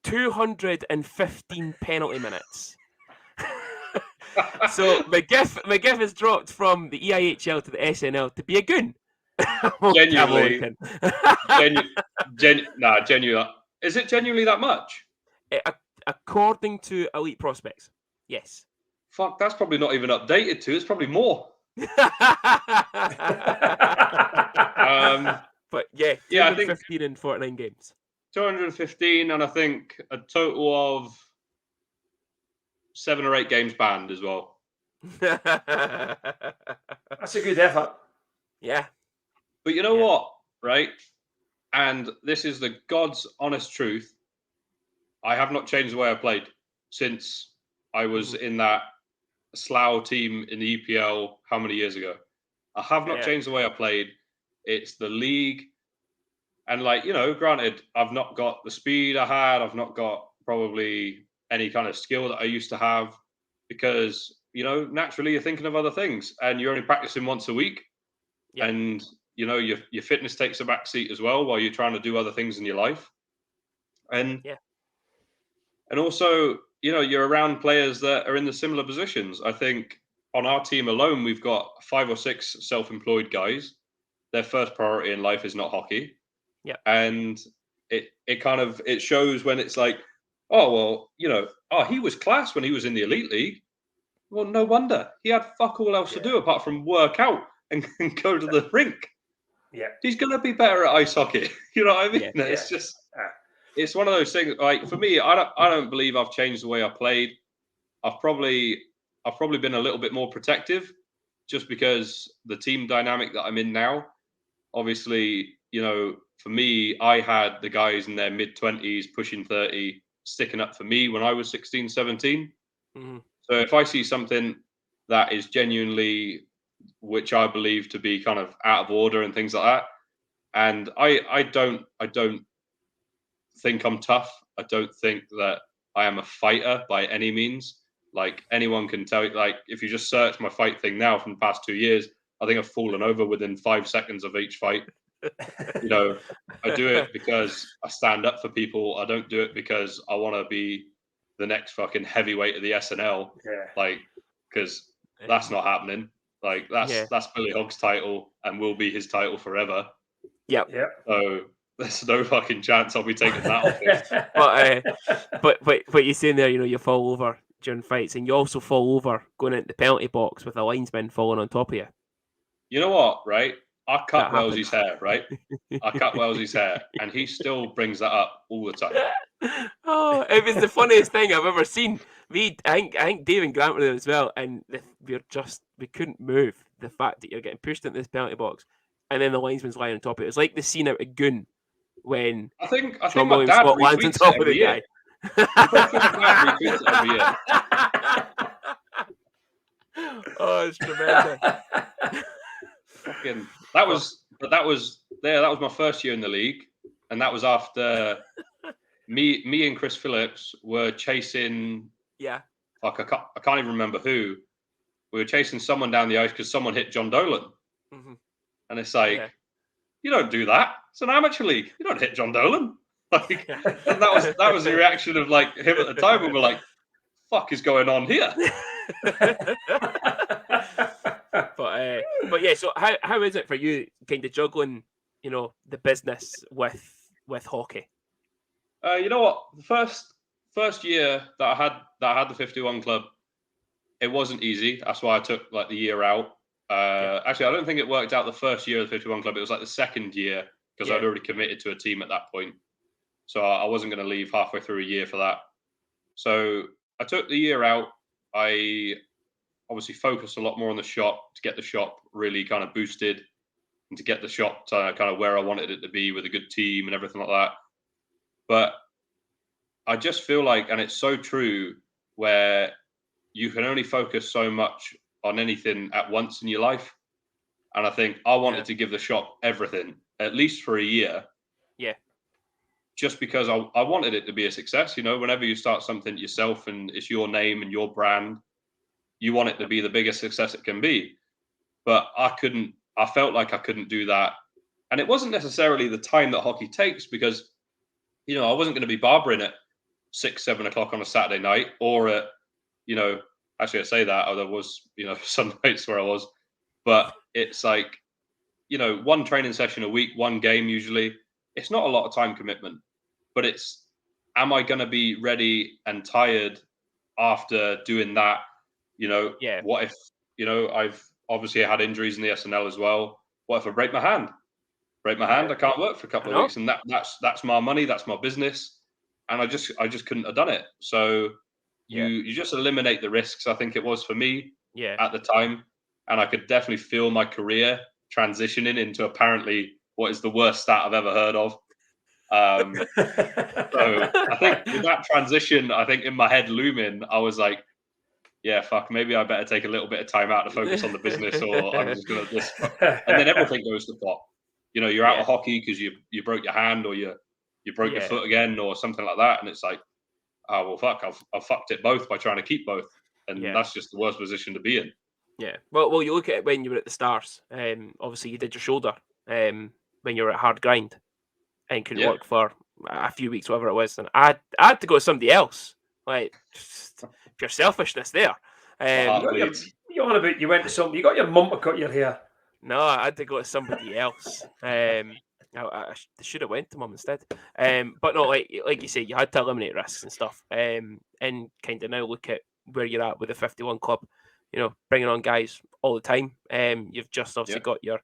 215 penalty minutes. So McGiff has dropped from the EIHL to the SNL to be a goon. Genuinely. Genuinely. Is it genuinely that much? According to Elite Prospects, yes. Fuck, that's probably not even updated to. It's probably more. But yeah, 215 in 49 games. 215, and I think a total of 7 or 8 games banned as well. That's a good effort. Yeah. But you know what, right? And this is the God's honest truth. I have not changed the way I played since I was in that Slough team in the EPL how many years ago. I have not changed the way I played. It's the league. And granted, I've not got the speed I had. I've not got probably any kind of skill that I used to have because, naturally you're thinking of other things and you're only practicing once a week. Yeah. And, your fitness takes a back seat as well while you're trying to do other things in your life. And also, you're around players that are in the similar positions. I think on our team alone, we've got 5 or 6 self-employed guys. Their first priority in life is not hockey. Yeah. And it shows when it's like, he was class when he was in the elite league. Well, no wonder. He had fuck all else to do apart from work out and go to the rink. Yeah. He's going to be better at ice hockey. You know what I mean? Yeah. It's just, it's one of those things. Like for me, I don't believe I've changed the way I played. I've probably been a little bit more protective just because the team dynamic that I'm in now, obviously, for me, I had the guys in their mid-20s, pushing 30, sticking up for me when I was 16, 17. Mm-hmm. So if I see something that is genuinely, which I believe to be kind of out of order and things like that, and I don't think I'm tough. I don't think that I am a fighter by any means. Like anyone can tell you, like if you just search my fight thing now from the past 2 years, I think I've fallen over within 5 seconds of each fight. I do it because I stand up for people. I don't do it because I want to be the next fucking heavyweight of the SNL. Yeah. Like, because that's not happening. Like that's Billy Hogg's title and will be his title forever. Yep. Yeah. So there's no fucking chance I'll be taking that off him. But you're saying there, you fall over during fights, and you also fall over going into the penalty box with a linesman falling on top of you. You know what, right? I cut Wellesley's hair, right? I cut Wellesley's hair, and he still brings that up all the time. Oh, it was the funniest thing I've ever seen. I think Dave and Grant were there as well, and we couldn't move. The fact that you're getting pushed into this penalty box, and then the linesman's lying on top of it. It's like the scene out of Goon when I think Sean my William dad Scott lands on retweets top it of the every year. guy. Retweets it every year. Oh, it's tremendous. That was my first year in the league, and that was after me and Chris Phillips were chasing. Yeah. Fuck, I can't even remember who. We were chasing someone down the ice because someone hit John Dolan, and it's like, you don't do that. It's an amateur league. You don't hit John Dolan. Like, and that was the reaction of like him at the time. We were like, "Fuck is going on here?" But yeah. So how is it for you, kind of juggling, the business with hockey? You know what? The first year that I had the 51 club, it wasn't easy. That's why I took like the year out. Actually, I don't think it worked out the first year of the 51 club. It was like the second year because I'd already committed to a team at that point. So I wasn't going to leave halfway through a year for that. So I took the year out. I obviously focused a lot more on the shop to get the shop really kind of boosted and to get the shop to kind of where I wanted it to be with a good team and everything like that. But I just feel like, and it's so true, where you can only focus so much on anything at once in your life. And I think I wanted to give the shop everything, at least for a year. Yeah. Just because I wanted it to be a success. Whenever you start something yourself and it's your name and your brand, you want it to be the biggest success it can be. But I felt like I couldn't do that. And it wasn't necessarily the time that hockey takes because, I wasn't going to be barbering at 6-7 o'clock on a Saturday night or at, actually I say that, there was, some nights where I was, but it's like, one training session a week, one game usually. It's not a lot of time commitment, but it's, am I going to be ready and tired after doing that? What if, I've obviously had injuries in the SNL as well. What if I break my hand? I can't work for a couple of weeks, and that's my money, that's my business, and I just couldn't have done it. So you just eliminate the risks. I think it was for me at the time, and I could definitely feel my career transitioning into apparently what is the worst stat I've ever heard of. So I think with that transition, I think in my head looming, I was like, yeah, fuck, maybe I better take a little bit of time out to focus on the business, or I'm just going to this. And then everything goes to pot. You're out of hockey because you broke your hand or you broke your foot again or something like that. And it's like, oh, well, fuck, I've fucked it both by trying to keep both. And that's just the worst position to be in. Yeah. Well, you look at it when you were at the Stars. Obviously, you did your shoulder when you were at hard grind and couldn't work for a few weeks, whatever it was. And I had to go to somebody else. Like, pure selfishness there. You went to somebody, you got your mum to cut your hair. No, I had to go to somebody else. I should have went to mum instead. But no, like you say, you had to eliminate risks and stuff. And kind of now look at where you're at with the 51 club. Bringing on guys all the time. You've just obviously got your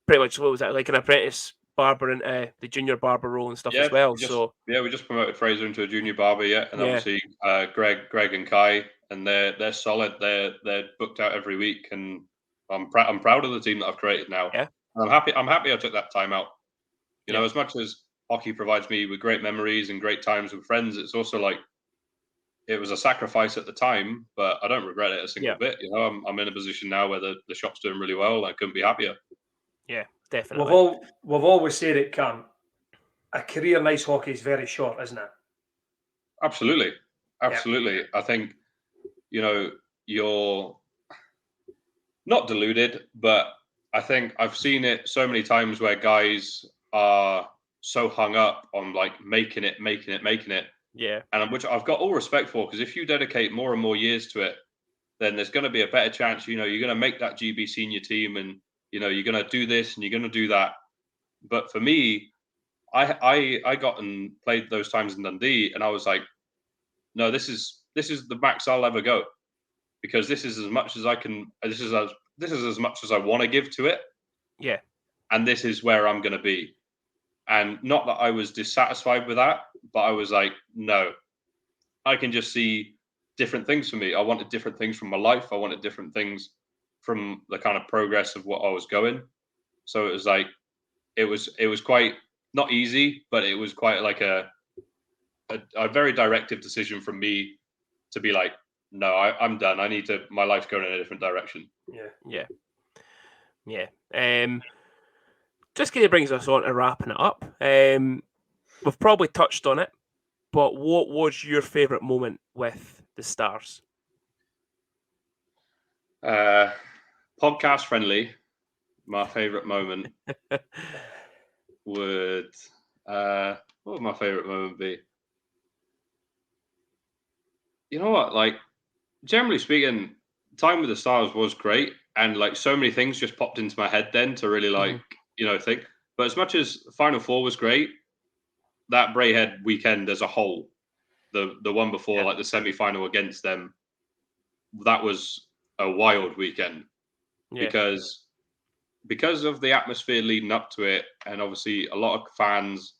pretty much, what was that, like an apprentice barber into the junior barber role and stuff as well. We just promoted Fraser into a junior barber, and obviously Greg and Kai, and they're solid. They're booked out every week, and I'm proud of the team that I've created now. Yeah, and I'm happy I took that time out. As much as hockey provides me with great memories and great times with friends, it's also like it was a sacrifice at the time, but I don't regret it a single bit. I'm in a position now where the shop's doing really well, and I couldn't be happier. Yeah, definitely. We've always said it, Cam. A career in ice hockey is very short, isn't it? Absolutely. I think you're not deluded, but I think I've seen it so many times where guys are so hung up on like making it. Yeah. And which I've got all respect for, because if you dedicate more and more years to it, then there's going to be a better chance, you're going to make that GB senior team, and, you're going to do this and you're going to do that. But for me, I got and played those times in Dundee, and I was like, no, this is the max I'll ever go, because this is as much as I can. This is as much as I want to give to it. Yeah. And this is where I'm going to be. And not that I was dissatisfied with that, but I was like, no, I can just see different things for me. I wanted different things from my life. I wanted different things from the kind of progress of what I was going. So it was like, it was quite not easy, but it was quite like a very directive decision from me to be like, no, I'm done. My life's going in a different direction. Yeah. Just kind of brings us on to wrapping it up. We've probably touched on it, but what was your favourite moment with the Stars? Podcast friendly. My favourite moment would what would my favourite moment be? You know what? Like, generally speaking, time with the Stars was great, and like so many things just popped into my head then to really like think. But as much as Final Four was great, that Braehead weekend as a whole, the one before like the semi-final against them, that was a wild weekend because of the atmosphere leading up to it, and obviously a lot of fans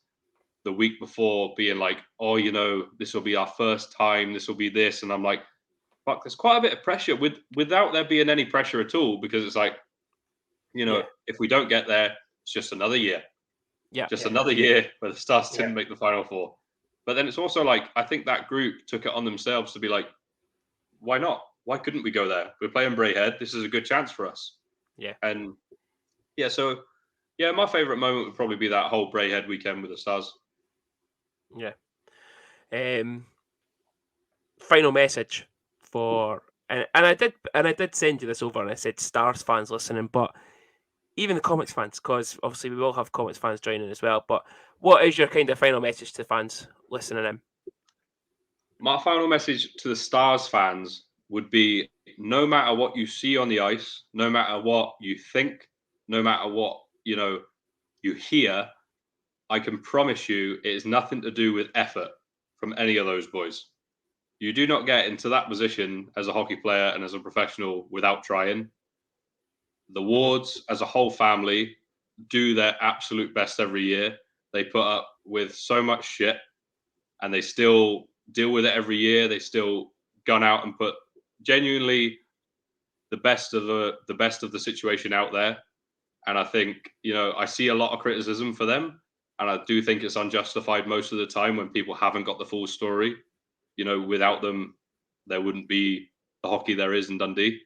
the week before being like, oh, this will be our first time, this will be this, and I'm like, fuck, there's quite a bit of pressure without there being any pressure at all, because it's like, if we don't get there, it's just another year. Another year where the Stars didn't make the Final Four. But then it's also like, I think that group took it on themselves to be like, why not? Why couldn't we go there? We're playing Braehead. This is a good chance for us. Yeah. And my favourite moment would probably be that whole Braehead weekend with the Stars. Yeah. Final message for and I did send you this over, and I said Stars fans listening, but even the Comets fans, because obviously we will have Comets fans joining as well. But what is your kind of final message to fans listening in? My final message to the Stars fans would be, no matter what you see on the ice, no matter what you think, no matter what you hear, I can promise you it is nothing to do with effort from any of those boys. You do not get into that position as a hockey player and as a professional without trying. The Wards, as a whole family, do their absolute best every year. They put up with so much shit, and they still deal with it every year. They still gun out and put genuinely the best of the situation out there. And I think, I see a lot of criticism for them, and I do think it's unjustified most of the time when people haven't got the full story. Without them, there wouldn't be the hockey there is in Dundee.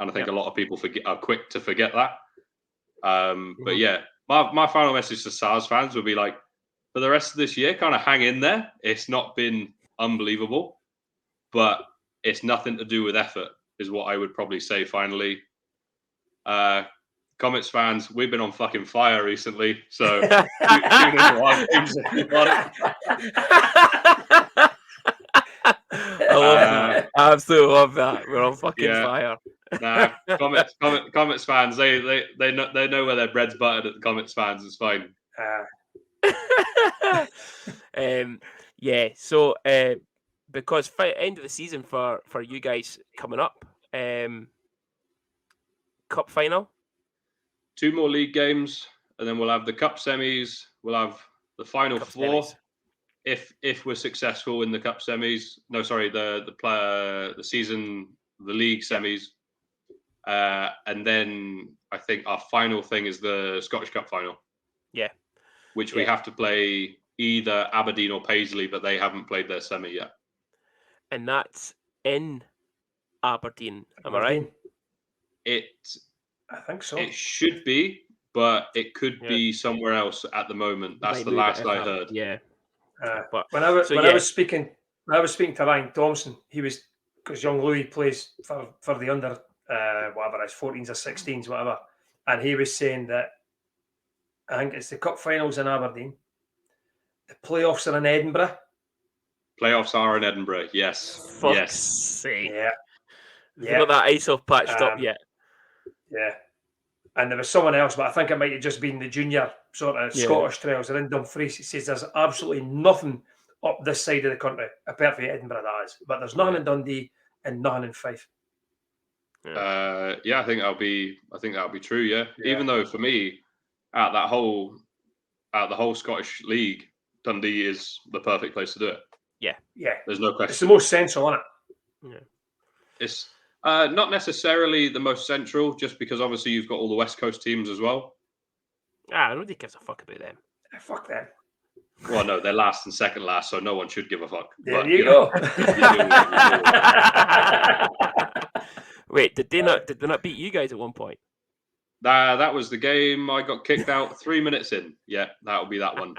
And I think a lot of people are quick to forget that. But yeah, my final message to Stars fans would be like, for the rest of this year, kind of hang in there. It's not been unbelievable, but it's nothing to do with effort, is what I would probably say finally. Comets fans, we've been on fucking fire recently, so tune into our games if you want. I love that. I absolutely love that. We're on fucking fire. Nah, Comets fans, they know where their bread's buttered at the Comets fans. It's fine. So because end of the season for you guys coming up, cup final, 2 more league games, and then we'll have the cup semis. We'll have the final cup 4 semis. If we're successful in the cup semis. No, sorry, the league semis. And then I think our final thing is the Scottish Cup final. Yeah. Which we have to play either Aberdeen or Paisley, but they haven't played their semi yet. And that's in Aberdeen, am I right? I think so. It should be, but it could be somewhere else at the moment. That's the last I heard. Yeah. But when I was speaking to Ryan Thompson, he was, because young Louis plays for the under whatever it's 14s or 16s, whatever, and he was saying that I think it's the cup finals in Aberdeen, the playoffs are in Edinburgh. Playoffs are in Edinburgh, yes. Fuck's sake. Yeah. You've got that ice off patched up yet. Yeah. And there was someone else, but I think it might have just been the junior sort of Scottish trials. They're in Dumfries. He says there's absolutely nothing up this side of the country, apart from Edinburgh, that is. But there's nothing in Dundee and nothing in Fife. I think that'll be true, yeah. Even though for me, out the whole Scottish league, Dundee is the perfect place to do it. Yeah. There's no question. It's the most central, isn't it? Yeah. It's not necessarily the most central, just because obviously you've got all the West Coast teams as well. Nobody gives a fuck about them. Fuck them. Well, no, they're last and second last, so no one should give a fuck. There you go. Wait, did they not beat you guys at one point? That was the game I got kicked out 3 minutes in. Yeah, that'll be that one.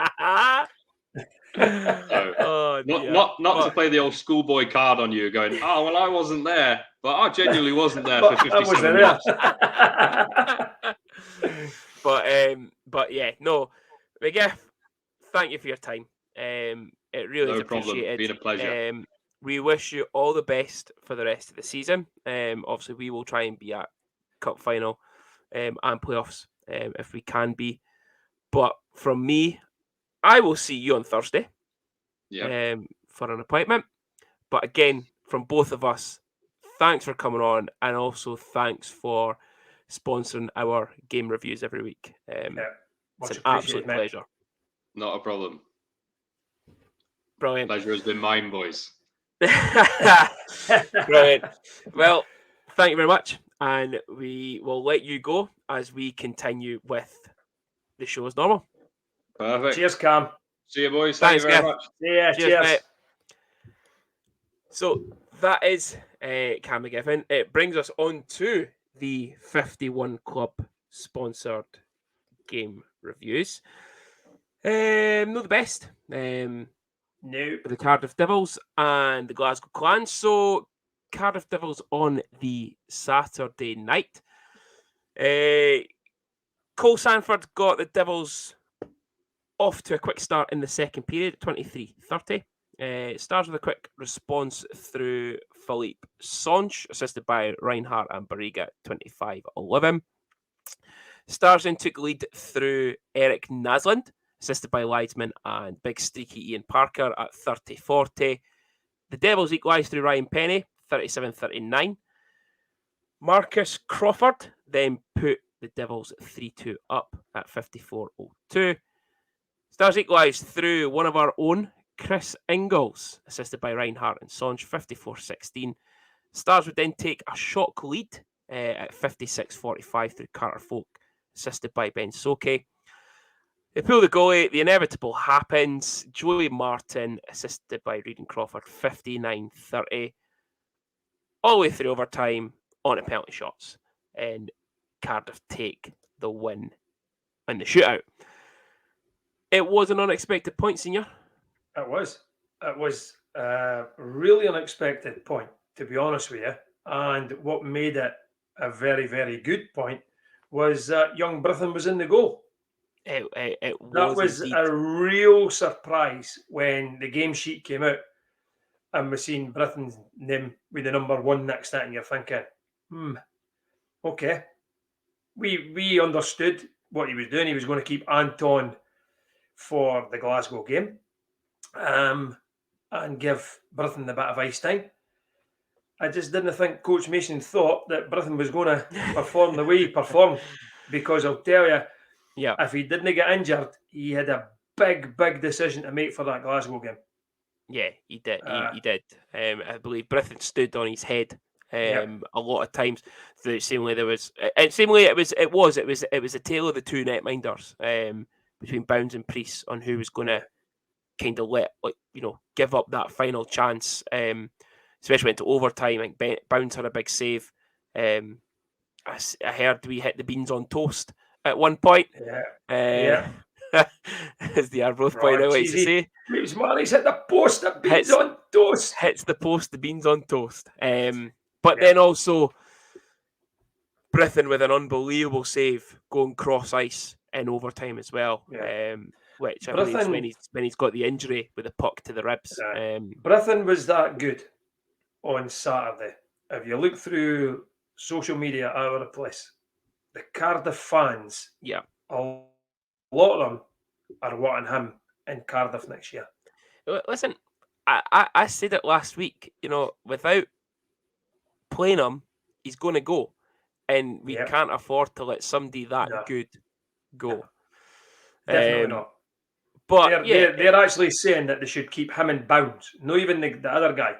So, not to play the old schoolboy card on you, going, oh well, I wasn't there, but I genuinely wasn't there for 57 minutes. But yeah, no, McGiff, thank you for your time. It really is appreciated. Been a pleasure. We wish you all the best for the rest of the season. Obviously, we will try and be at cup final and playoffs if we can be. But from me, I will see you on Thursday for an appointment. But again, from both of us, thanks for coming on, and also thanks for sponsoring our game reviews every week. It's an absolute pleasure. Not a problem. Brilliant. Pleasure has been mine, boys. Brilliant. Well, thank you very much, and we will let you go as we continue with the show as normal. Perfect. Cheers, Cam. See you, boys. Thanks, Thank you very much. Yeah, cheers. Mate. So that is Cam McGiffin. It brings us on to the 51 Club sponsored game reviews. Not the best. No. The Cardiff Devils and the Glasgow Clans. So Cardiff Devils on the Saturday night. Cole Sanford got the Devils off to a quick start in the second period, 23-30. Stars with a quick response through Philippe Songe, assisted by Reinhardt and Barriga, 25-11. Stars then took lead through Eric Naslund, assisted by Leidsman and big streaky Ian Parker at 30-40. The Devils equalised through Ryan Penny, 37-39. Marcus Crawford then put the Devils 3-2 up at 54-02. Stars equalised through one of our own, Chris Ingalls, assisted by Reinhardt and Songe, 54-16. Stars would then take a shock lead at 56-45 through Carter Folk, assisted by Ben Soke. They pull the goalie, the inevitable happens. Joey Martin, assisted by Reed and Crawford, 59-30. All the way through overtime on a penalty shots. And Cardiff take the win in the shootout. It was an unexpected point, Senior. It was a really unexpected point, to be honest with you. And what made it a very, very good point was that young Britton was in the goal. That was a real surprise when the game sheet came out and we seen Britton's name with the number 1 next to it, and you're thinking, okay. We understood what he was doing. He was going to keep Anton for the Glasgow game and give Britton a bit of ice time. I just didn't think Coach Mason thought that Britton was going to perform the way he performed, because I'll tell you, if he didn't get injured, he had a big, big decision to make for that Glasgow game. Yeah, he did. He did. I believe Britton stood on his head a lot of times. The same way there was, and same way it was a tale of the two netminders between Bounds and Priest on who was going to kind of give up that final chance. Especially into overtime. I think Bounds had a big save. I heard we hit the beans on toast at one point. As the Arbroath point I like to say. He's hit the post, the beans on toast. Hits the post, the beans on toast. But then also Britton with an unbelievable save going cross ice in overtime as well. Which I believe is when he's got the injury with the puck to the ribs. Britton was that good on Saturday. If you look through social media all over the place, the Cardiff fans, a lot of them are wanting him in Cardiff next year. Listen, I said it last week, without playing him, he's going to go. And we can't afford to let somebody that good go. Definitely not. But they're actually saying that they should keep him in Bounds, not even the other guy.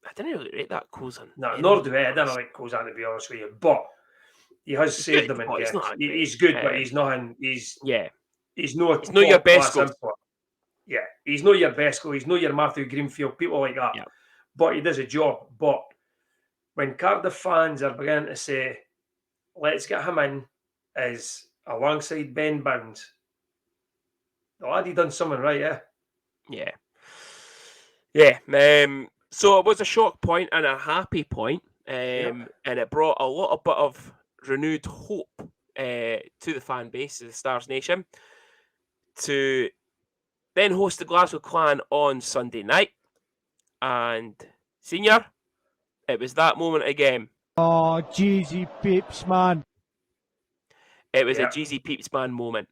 I didn't really rate that Kozan. No, nor do I. I don't like Kozan, to be honest with you. But he has saved them in games. He's good, but he's not. He's not your best goal. Yeah, he's not your Besco, he's not your Matthew Greenfield, people like that. Yeah. But he does a job. But when Cardiff fans are beginning to say, let's get him in as alongside Ben Bounds, the lad, he done something right, yeah? Yeah. Yeah. So it was a shock point and a happy point, and it brought a little bit of renewed hope to the fan base of the Stars Nation to then host the Glasgow Clan on Sunday night. And, Senior, it was that moment again. Oh, Jeezy Peeps, man. It was a Jeezy Peeps, man moment.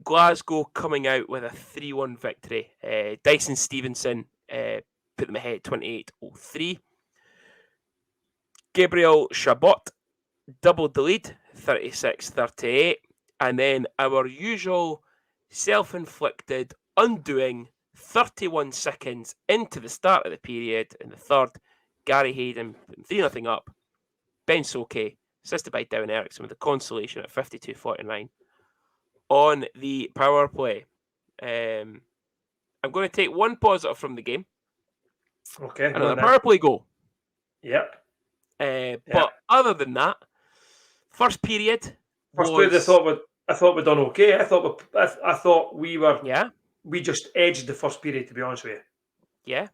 Glasgow coming out with a 3-1 victory. Dyson Stevenson put them ahead 28-03. Gabriel Chabot doubled the lead, 36-38. And then our usual self-inflicted undoing 31 seconds into the start of the period in the third, Gary Hayden putting 3-0 up. Ben Soke, assisted by Down Eriksson with a consolation at 52-49 on the power play. I'm going to take one positive from the game. Okay. Another power play goal. Yep. But other than that, first period. First period, I thought we'd done okay. I thought we were. Yeah. We just edged the first period, to be honest with you. Yeah.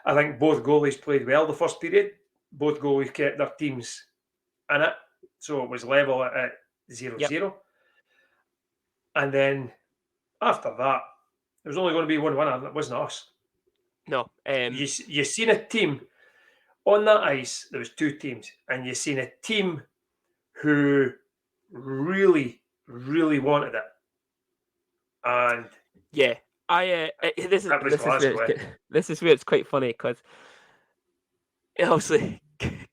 I think both goalies played well the first period. Both goalies kept their teams in it, so it was level at 0-0. And then after that, there was only going to be one winner, and it wasn't us. No. You seen a team on that ice. There was two teams, and you seen a team who really, really wanted it. And yeah, this is where it's quite funny because obviously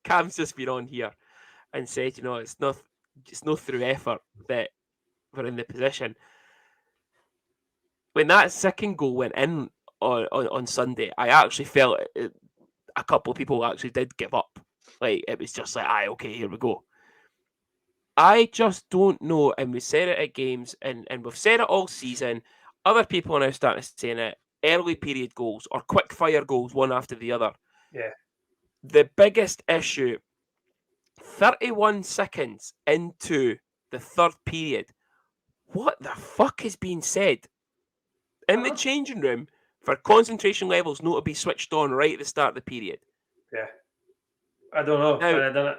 Cam's just been on here and said, it's not through effort that we're in the position. When that second goal went in on Sunday, I actually felt a couple of people actually did give up. Like, it was just like, okay, here we go. I just don't know, and we said it at games, and we've said it all season. Other people are now starting to say it. Early period goals or quick fire goals, one after the other. Yeah. The biggest issue, 31 seconds into the third period, what the fuck is being said in the changing room for concentration levels not to be switched on right at the start of the period? Yeah. I don't know. Now,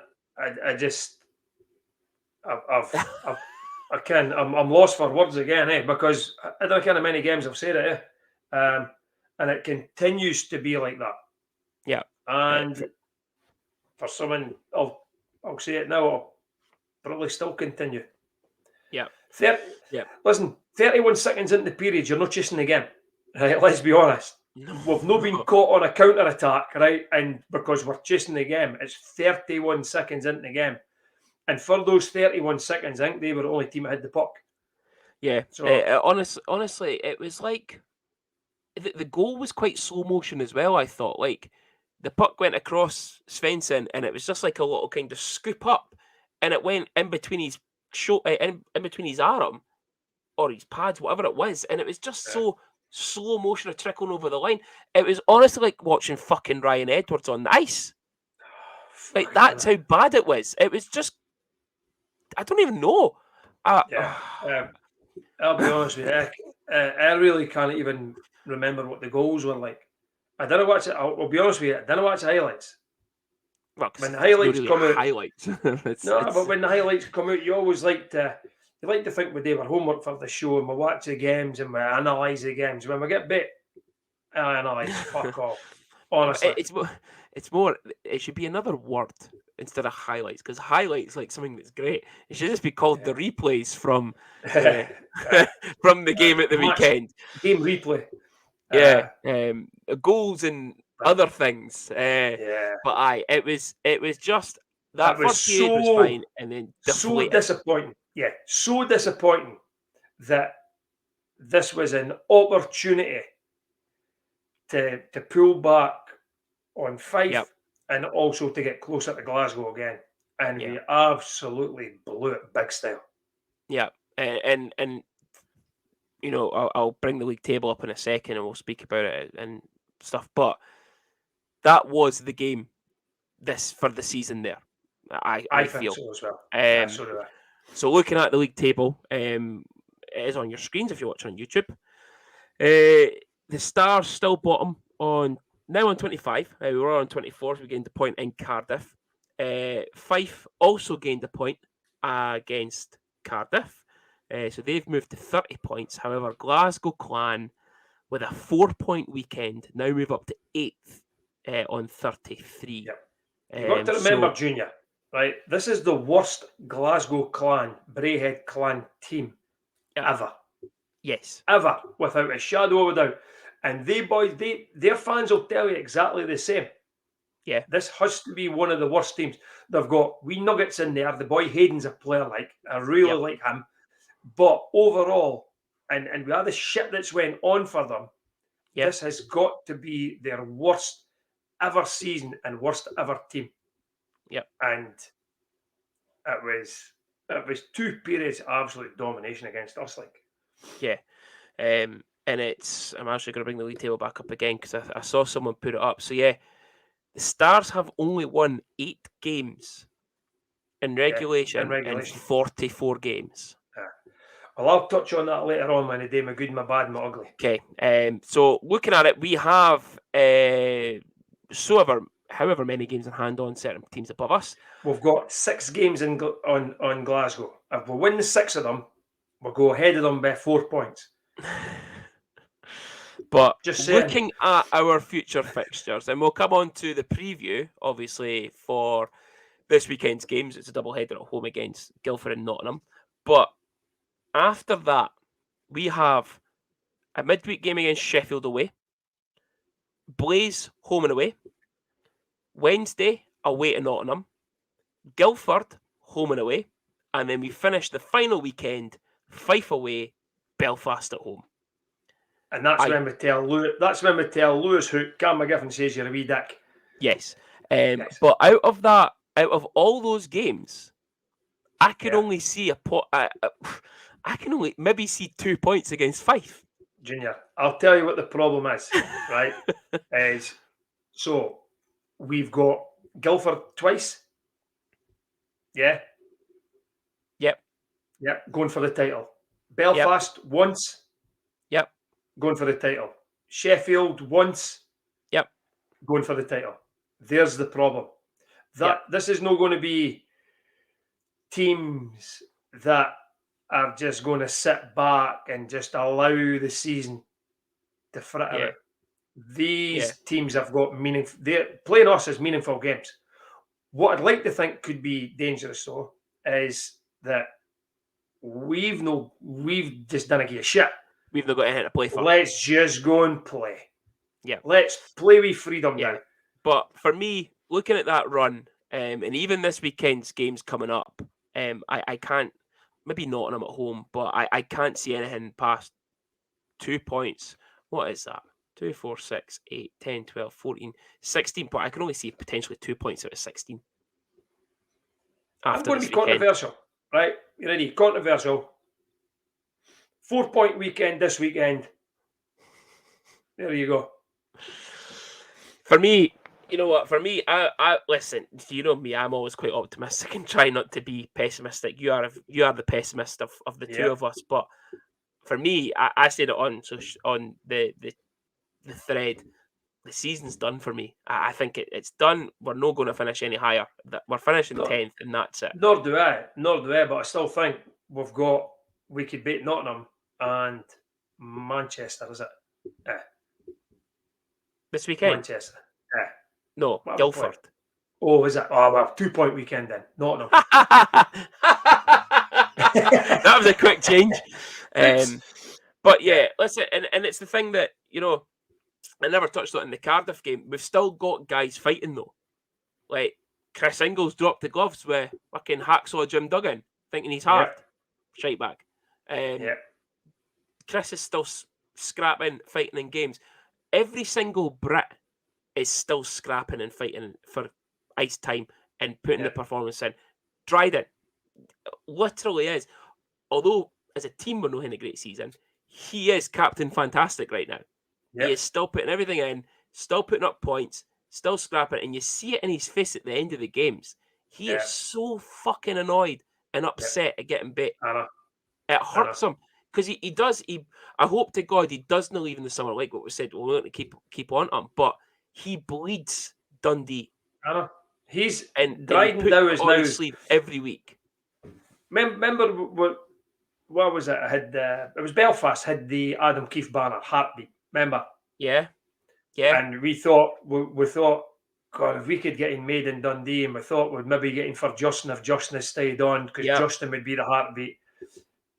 I'm lost for words again, because I don't know how many games I've said it, and it continues to be like that. Yeah. And for someone, I'll say it now, I'll probably still continue. Yeah. Listen, 31 seconds into the period, you're not chasing the game. Right? Let's be honest. No. We've not been caught on a counter-attack, right? And because we're chasing the game, it's 31 seconds into the game. And for those 31 seconds, I think they were the only team that had the puck. Yeah. So, honestly, it was like the goal was quite slow motion as well, I thought. Like, the puck went across Svensson and it was just like a little kind of scoop up and it went in between his in between his arm or his pads, whatever it was. And it was just so slow motion of trickling over the line. It was honestly like watching fucking Ryan Edwards on the ice. Like, that's how bad it was. It was just, I don't even know. I'll be honest with you. I really can't even remember what the goals were like. I didn't watch it. I'll be honest with you. I didn't watch the highlights. Well, when the highlights come out, highlights. But when the highlights come out, you always like to think we do our homework for the show and we watch the games and we analyse the games. When we get bit, I analyse. Fuck off. Honestly, it's more. It should be another word instead of highlights, because highlights like something that's great. It should just be called the replays from from the game at the weekend. Game replay. Goals and other things. But it was just that first period was fine, and then deflated. So disappointing. Yeah, so disappointing that this was an opportunity to pull back on Fife and also to get closer to Glasgow again, and we absolutely blew it big style. Yeah, and I'll bring the league table up in a second and we'll speak about it and stuff. But that was the game for the season there. I think feel so as well. So do I. So looking at the league table, it is on your screens if you're watching on YouTube. The Stars still bottom on 25. We were on 24. So we gained a point in Cardiff. Fife also gained a point against Cardiff. So they've moved to 30 points. However, Glasgow Clan, with a 4-point weekend, now move up to 8th on 33. Yep. You've got to remember, so, Junior, right? This is the worst Glasgow Clan, Braehead Clan team ever. Yes. Ever, without a shadow of a doubt. And their fans will tell you exactly the same. Yeah. This has to be one of the worst teams. They've got wee nuggets in there. The boy Hayden's a player I really like him. But overall, and with all the shit that's went on for them, this has got to be their worst ever season and worst ever team. Yep. And it was 2 periods of absolute domination against us. Yeah. And I'm actually going to bring the league table back up again because I saw someone put it up. So yeah, the Stars have only won 8 games in regulation, and 44 games. Well, I'll touch on that later on when I do my good, my bad, my ugly. Okay. So looking at it, we have however many games in hand on certain teams above us. We've got 6 games on Glasgow. If we win the 6 of them, we'll go ahead of them by 4 points. But looking at our future fixtures, and we'll come on to the preview, obviously, for this weekend's games. It's a doubleheader at home against Guildford and Nottingham. But after that, we have a midweek game against Sheffield away, Blaze home and away, Wednesday away to Nottingham, Guildford home and away, and then we finish the final weekend, Fife away, Belfast at home. And that's when we tell Lewis who Cam McGiffin says you're a wee dick. Yes. But out of all those games, I could only see I can only maybe see 2 points against Fife. Junior, I'll tell you what the problem is, right? So we've got Guildford twice. Yeah. Yep. Going for the title. Belfast once. Yep. Going for the title. Sheffield once. Yep. Going for the title. There's the problem. This is not going to be teams that are just going to sit back and just allow the season to frit out. These teams have got meaningful. They're playing us as meaningful games. What I'd like to think could be dangerous, though, is that we've just done a gear shit. We've not got anything to play for. Let's just go and play. Yeah. Let's play with freedom now. But for me, looking at that run, and even this weekend's games coming up, I can't, maybe Nottingham at home, but I can't see anything past 2 points. What is that? 2, 4, 6, 8, 10, 12, 14, 16. But I can only see potentially 2 points out of 16. I'm going to be controversial, right? You ready? Controversial. 4-point weekend this weekend. There you go. For me, you know what? For me, I listen. You know me. I'm always quite optimistic and try not to be pessimistic. You are the pessimist of the two of us. But for me, I said it on the thread. The season's done for me. I think it's done. We're not going to finish any higher. We're finishing 10th, and that's it. Nor do I. But I still think we could beat Nottingham and Manchester. Is it? This weekend? Manchester. No, Guildford. Oh, is it? Oh, well, 2-point weekend then. Nottingham. That was a quick change. But listen, and it's the thing that, I never touched on it in the Cardiff game. We've still got guys fighting, though. Like, Chris Ingles dropped the gloves with fucking hacksaw Jim Duggan, thinking he's hard. Straight back. Chris is still scrapping, fighting in games. Every single Brit is still scrapping and fighting for ice time and putting the performance in. Dryden literally is. Although, as a team, we're not having a great season, he is Captain Fantastic right now. Yep. He is still putting everything in, still putting up points, still scrapping, and you see it in his face at the end of the games. He is so fucking annoyed and upset at getting bit. It hurts him because he does. I hope to God he doesn't leave in the summer, like what we said. We're going to keep on him, but he bleeds Dundee. He's and Dryden he now puts is on now his sleeve every week. Remember what was it? I had it was Belfast had the Adam Keefe banner Heartbeat. Remember? Yeah. And we thought, God, if we could get him made in Dundee, and we thought we'd maybe get him for Justin if Justin had stayed on, because Justin would be the heartbeat.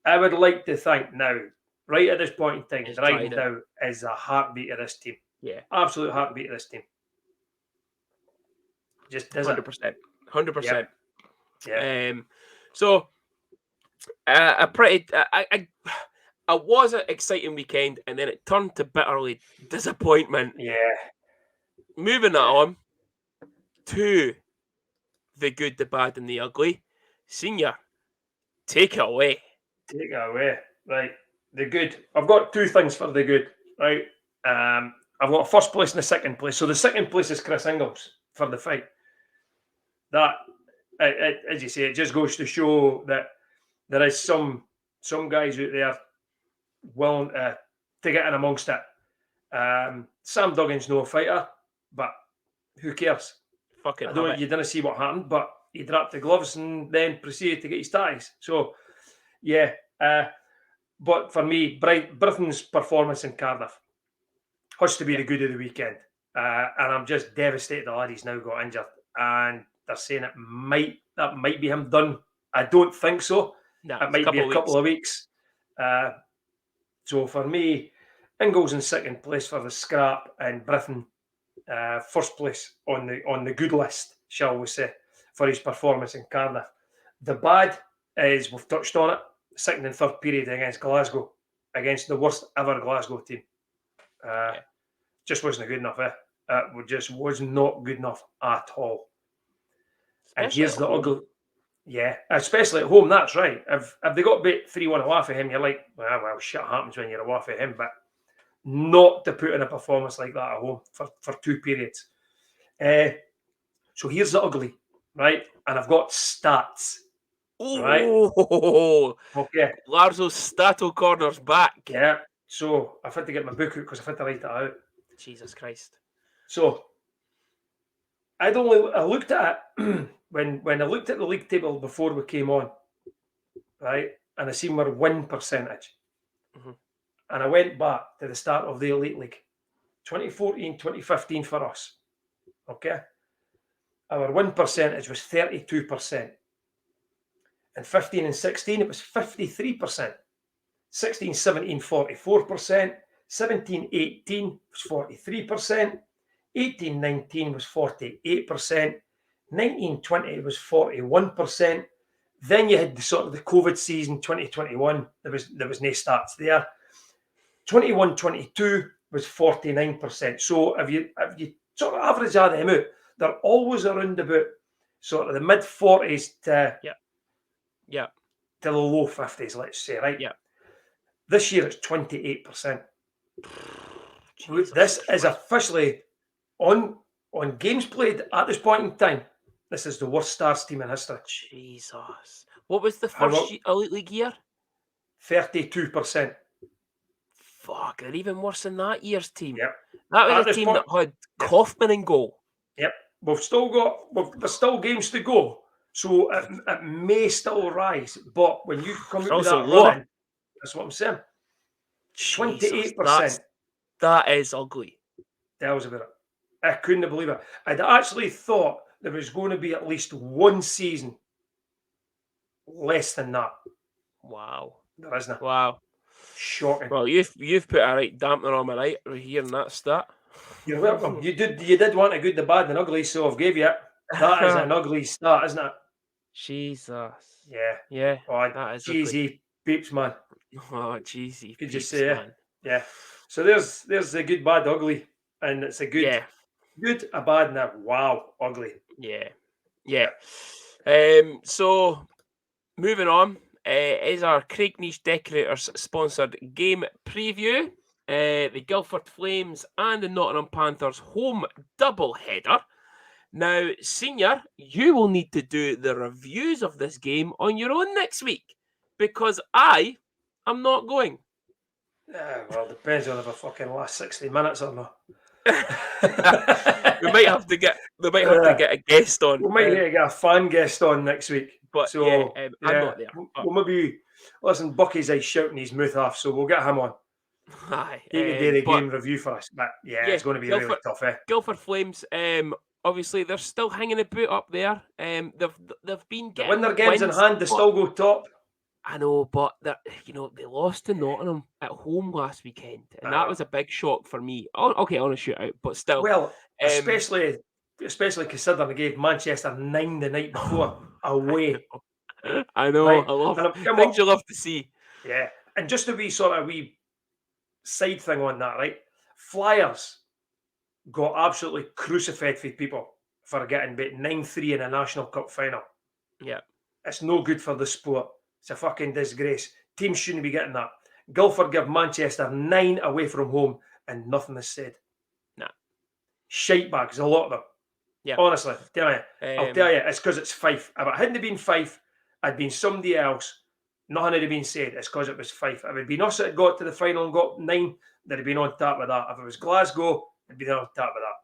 I would like to think now, right at this point in time, Dryden now is the heartbeat of this team. Yeah. Absolute heartbeat of this team. Just does 100%. 100%. Yeah. So, I was an exciting weekend, and then it turned to bitterly disappointment. Yeah. Moving on to the good, the bad, and the ugly. Senior, take it away. Take it away. Right. The good. I've got two things for the good. Right. I've got first place and the second place. So the second place is Chris Ingles for the fight. That, as you say, it just goes to show that there is some guys out there willing to get in amongst it. Sam Duggan's no fighter, but who cares? Fucking you didn't see what happened, but he dropped the gloves and then proceeded to get his ties. So, yeah. But for me, Britain's performance in Cardiff has to be the good of the weekend. And I'm just devastated the laddie's now got injured. And they're saying that might be him done. I don't think so. No, it might be a couple of weeks. So for me, Ingles in second place for the scrap, and Britain first place on the good list, shall we say, for his performance in Cardiff. The bad is, we've touched on it, second and third period against Glasgow, against the worst ever Glasgow team. Just wasn't good enough. It just was not good enough at all. Especially and here's the ugly. Yeah, especially at home, that's right. If they got beat 3-1 away for him, you're like, well, shit happens when you're away for him, but not to put in a performance like that at home for two periods. So here's the ugly, right? And I've got stats. Right? Okay. Larzo's Stato Corner's back. Yeah. So I've had to get my book out because I've had to write it out. Jesus Christ. So I looked at it when I looked at the league table before we came on, right? And I seen our win percentage. Mm-hmm. And I went back to the start of the Elite League, 2014, 2015 for us. Okay? Our win percentage was 32%. In 15 and 16, it was 53%. 16, 17, 44%. 17, 18 was 43%. 18, 19 was 48%. 19, 20 was 41%. Then you had the sort of the COVID season, 2021. There was no stats there. 21, 22 was 49%. So if you sort of average all them out, they're always around about sort of the mid 40s to the low 50s, let's say, right? Yeah. This year it's 28%. This is officially on games played at this point in time. This is the worst Stars team in history. Jesus. What was the first Elite League year? 32%. Fuck, they're even worse than that year's team. Yep. That was a team that had Kaufman in goal. Yep. There's still games to go. So it may still rise. But when you come out with that running, that's what I'm saying. 28%. That is ugly. Tells about it. I couldn't believe it. I'd actually thought there was going to be at least one season less than that. Wow. There isn't. Wow. Shocking. Well, you've put a right dampener on my right hearing that stat. You're welcome. You did want a good, the bad, and ugly, so I've gave you it. That is an ugly stat, isn't it? Jesus. Yeah. Yeah. Oh, that is cheesy peeps, man. Oh, cheesy. Could you say it? Yeah. So there's the good, bad, ugly, and it's a good, good, a bad, and a wow, ugly. Yeah. So moving on, is our Craig Niche Decorators sponsored game preview. The Guildford Flames and the Nottingham Panthers home double header. Now, Senior, you will need to do the reviews of this game on your own next week because I am not going. Well, depends on if I fucking last 60 minutes or not. we might have to get a guest on. We might need to get a fan guest on next week. But so, I'm not there. Well, maybe listen. Bucky's shouting his mouth off, so we'll get him on. Aye, He can do the game review for us. But it's going to be really tough. Guildford Flames. Obviously, they're still hanging a boot up there. They've been getting when their games in hand, they still go top. I know, but they lost to Nottingham at home last weekend, and that was a big shock for me. Oh, okay, on a shootout, but still. Well, especially considering they gave Manchester 9 the night before away. I know. Right? I love things you love to see. Yeah, and just a wee side thing on that, right? Flyers got absolutely crucified for people for getting beat 9-3 in a National Cup final. Yeah, it's no good for the sport. It's a fucking disgrace. Teams shouldn't be getting that. Guildford give Manchester 9 away from home and nothing is said. Nah. Shite bags, a lot of them. Yeah. Honestly, I'll tell you, it's because it's Fife. If it hadn't been Fife, I'd been somebody else. Nothing had been said. It's because it was Fife. If it had been us that got to the final and got 9, they'd have been on top with that. If it was Glasgow, they'd been on top with that.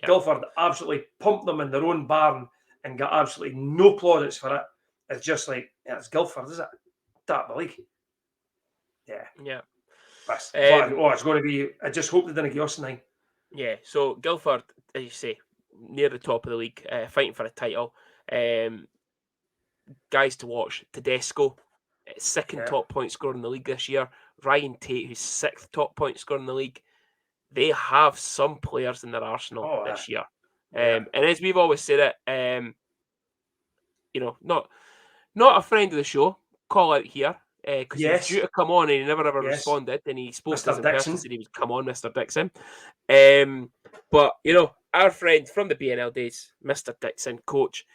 Yeah. Guildford absolutely pumped them in their own barn and got absolutely no plaudits for it. It's just like, it's Guildford, is it? Top of the league. Yeah. Yeah. It's going to be, I just hope they didn't give us 9. Yeah, so Guildford, as you say, near the top of the league, fighting for a title. Guys to watch, Tedesco, second top point scorer in the league this year. Ryan Tate, who's 6th top point scorer in the league. They have some players in their arsenal this year. And as we've always said it, not a friend of the show, call out here, because he was due to come on and he never ever responded, and he spoke to us in person and said he would come on, Mr. Dixon. But, our friend from the BNL days, Mr. Dixon, coach,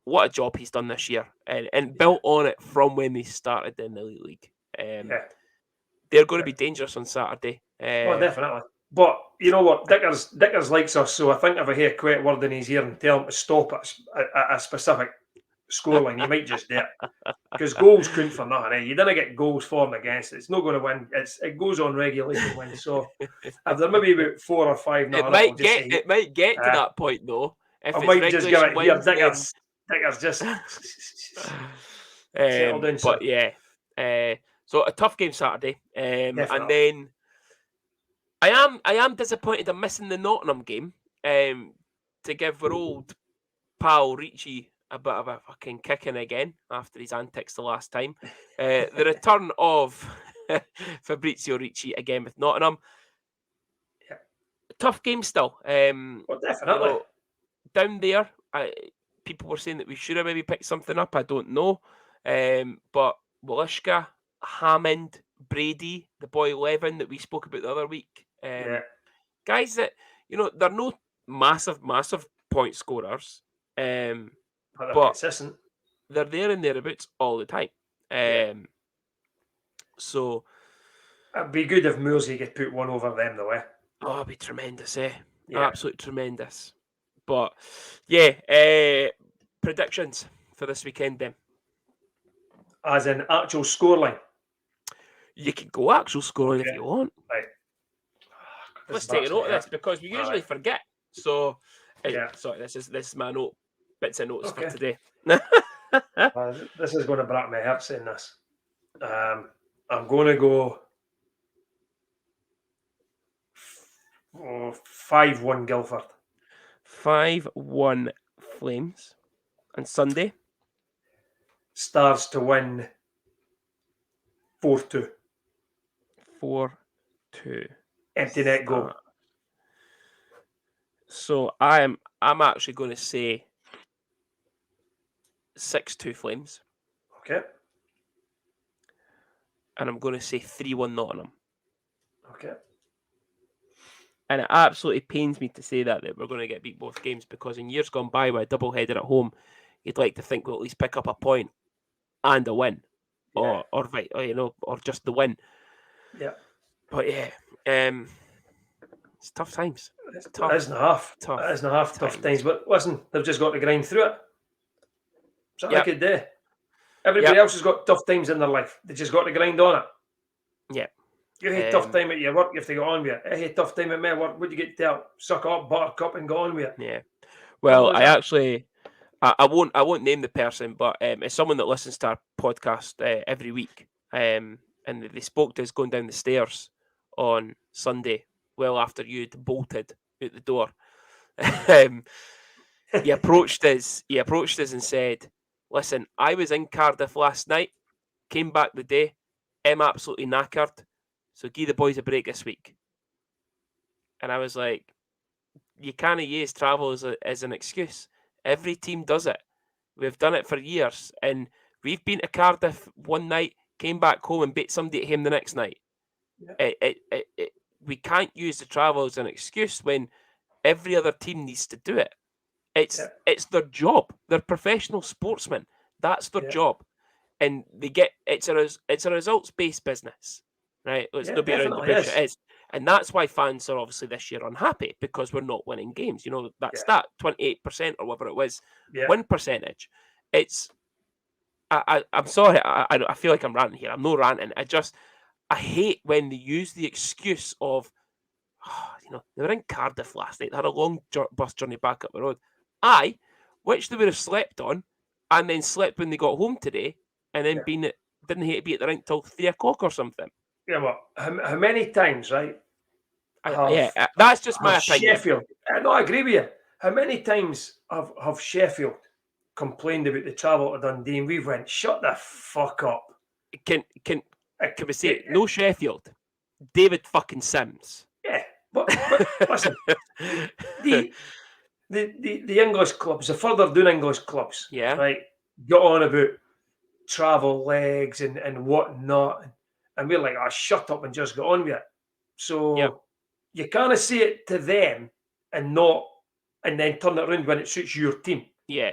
what a job he's done this year and built on it from when they started in the Elite League. They're going to be dangerous on Saturday. Definitely. But you know what? Dickers likes us, so I think if I hear a quiet word in his ear and tell him to stop at a specific scoreline, he might just do it. Because goals couldn't for nothing. You didn't get goals for and against. It's not going to win. It goes on regulation wins. So if there may be about 4 or 5 now, it might get to that point though. If I might just give it here. Dickers just but yeah. So a tough game Saturday. And then I am disappointed I'm missing the Nottingham game to give our old pal Ricci a bit of a fucking kicking again after his antics the last time. The return of Fabrizio Ricci again with Nottingham. Yeah. Tough game still. Definitely. Down there, people were saying that we should have maybe picked something up. I don't know. But Walishka, Hammond, Brady, the boy Levin that we spoke about the other week. Guys that, they're no massive point scorers. But consistent. They're there and thereabouts all the time. So it'd be good if Moolsey could put one over them though, Oh, it'd be tremendous, Yeah. Absolutely tremendous. But predictions for this weekend then. As in actual scoreline. You can go actual scoreline if you want. Right. Let's take a note of this because we usually forget. So sorry, this is my note. Bits of notes for today. This is going to break my heart saying this. I'm going to go 5-1 Guildford. 5-1 Flames. And Sunday? Stars to win 4-2. 4-2. Empty net goal. So I'm actually going to say 6-2 Flames. Okay. And I'm going to say 3-1 Nottingham. Okay. And it absolutely pains me to say that we're going to get beat both games because in years gone by with a double-header at home, you'd like to think we'll at least pick up a point and a win. or just the win. Yeah. But yeah, it's tough times. It isn't half tough times. But listen, they've just got to grind through it. So I could do. Everybody else has got tough times in their life. They just got to grind on it. Yeah. You had tough time at your work, you have to go on with it. I had tough time at my work. What do you get to tell? Suck up, buttercup, and go on with it. Yeah. Well, I won't name the person, but it's someone that listens to our podcast every week. And they spoke to us going down the stairs on Sunday, well after you'd bolted out the door. He approached us and said, "Listen, I was in Cardiff last night, came back the day, I'm absolutely knackered, so give the boys a break this week." And I was like, you can't use travel as an excuse. Every team does it. We've done it for years, and we've been to Cardiff one night, came back home and beat somebody at home the next night. Yeah. We can't use the travel as an excuse when every other team needs to do it. It's their job. They're professional sportsmen. That's their job, and it's a results-based business, right? Let's not be around the bush. It is. And that's why fans are obviously this year unhappy, because we're not winning games. That's that 28% or whatever it was, win percentage. I'm sorry, I feel like I'm ranting here. I'm not ranting. I hate when they use the excuse of, they were in Cardiff last night. They had a long bus journey back up the road. Which they would have slept on, and then slept when they got home today, and then didn't hate to be at the rink till 3 o'clock or something. Yeah, well, how many times, right? That's just my opinion. Sheffield. No, I agree with you. How many times have Sheffield complained about the travel to Dundee, and we've went, shut the fuck up? Can we say no Sheffield? David fucking Sims. Yeah, but listen, the English clubs, the further down English clubs, right, got on about travel legs and whatnot. And we're like, shut up and just get on with it. So you kind of say it to them and then turn it around when it suits your team. Yeah.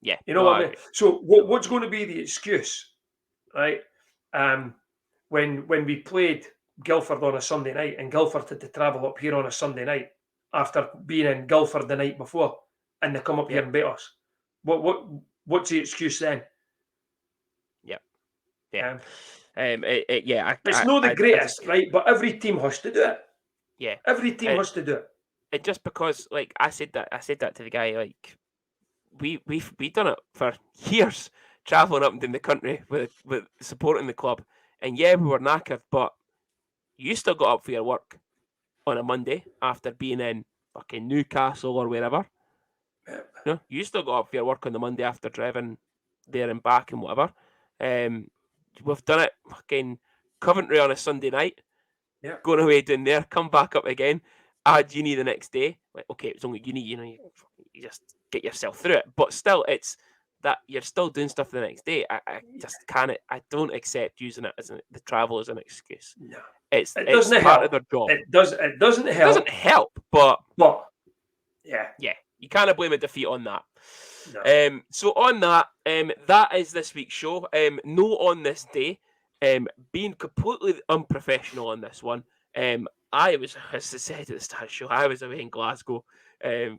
You know what I mean? So what's going to be the excuse, right? When we played Guildford on a Sunday night, and Guildford had to travel up here on a Sunday night after being in Guildford the night before, and they come up here and beat us. What's the excuse then? Yeah. It's not the greatest, right? But every team has to do it. Yeah, every team has to do it. And just because, like I said that to the guy, like we've done it for years, traveling up and down the country with supporting the club, and we were knackered, but you still got up for your work on a Monday after being in fucking Newcastle or wherever. You still got up for your work on the Monday after driving there and back and whatever. We've done it fucking Coventry on a Sunday night. Yeah. Going away down there, come back up again, add uni the next day. Like, okay, it's only uni, you just get yourself through it. But still, it's that you're still doing stuff the next day. I just can't. I don't accept using it as the travel as an excuse. No. It's part of their job. It doesn't help. It doesn't help, but yeah, you can't blame a defeat on that. No. So on that, that is this week's show. No on this day, being completely unprofessional on this one. I was, as I said at the start of the show, I was away in Glasgow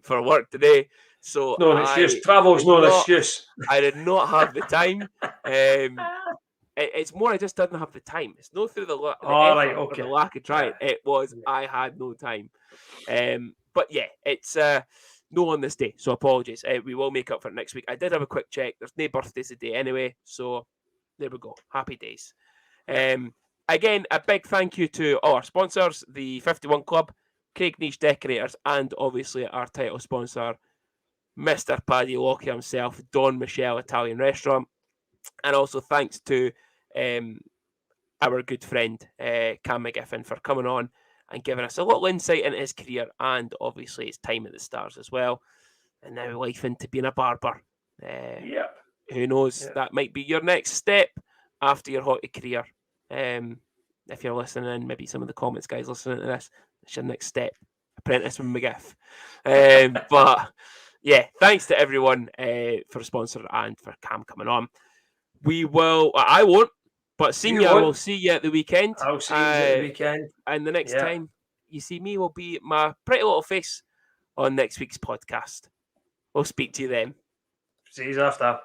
for work today. So no excuse. Travel's no excuse. I did not have the time. It's more I just didn't have the time. It's not through the effort or the lack of trying. It was I had no time. But it's no on this day, so apologies. We will make up for it next week. I did have a quick check. There's no birthdays today anyway, so there we go. Happy days. Again, a big thank you to all our sponsors, the 51 Club, Craig Niche Decorators, and obviously our title sponsor, Mr. Paddy Lockyer himself, Don Michelle Italian Restaurant. And also thanks to our good friend, Cam McGiffin, for coming on and giving us a little insight into his career and obviously his time at the Stars as well. And now life into being a barber. Who knows? Yeah. That might be your next step after your hockey career. If you're listening in, maybe some of the comments guys listening to this, it's your next step. Apprentice with McGiff. But thanks to everyone for sponsoring and for Cam coming on. I won't, But Senior, we'll see you at the weekend. I'll see you at the weekend. And the next time you see me will be my pretty little face on next week's podcast. We'll speak to you then. See you after.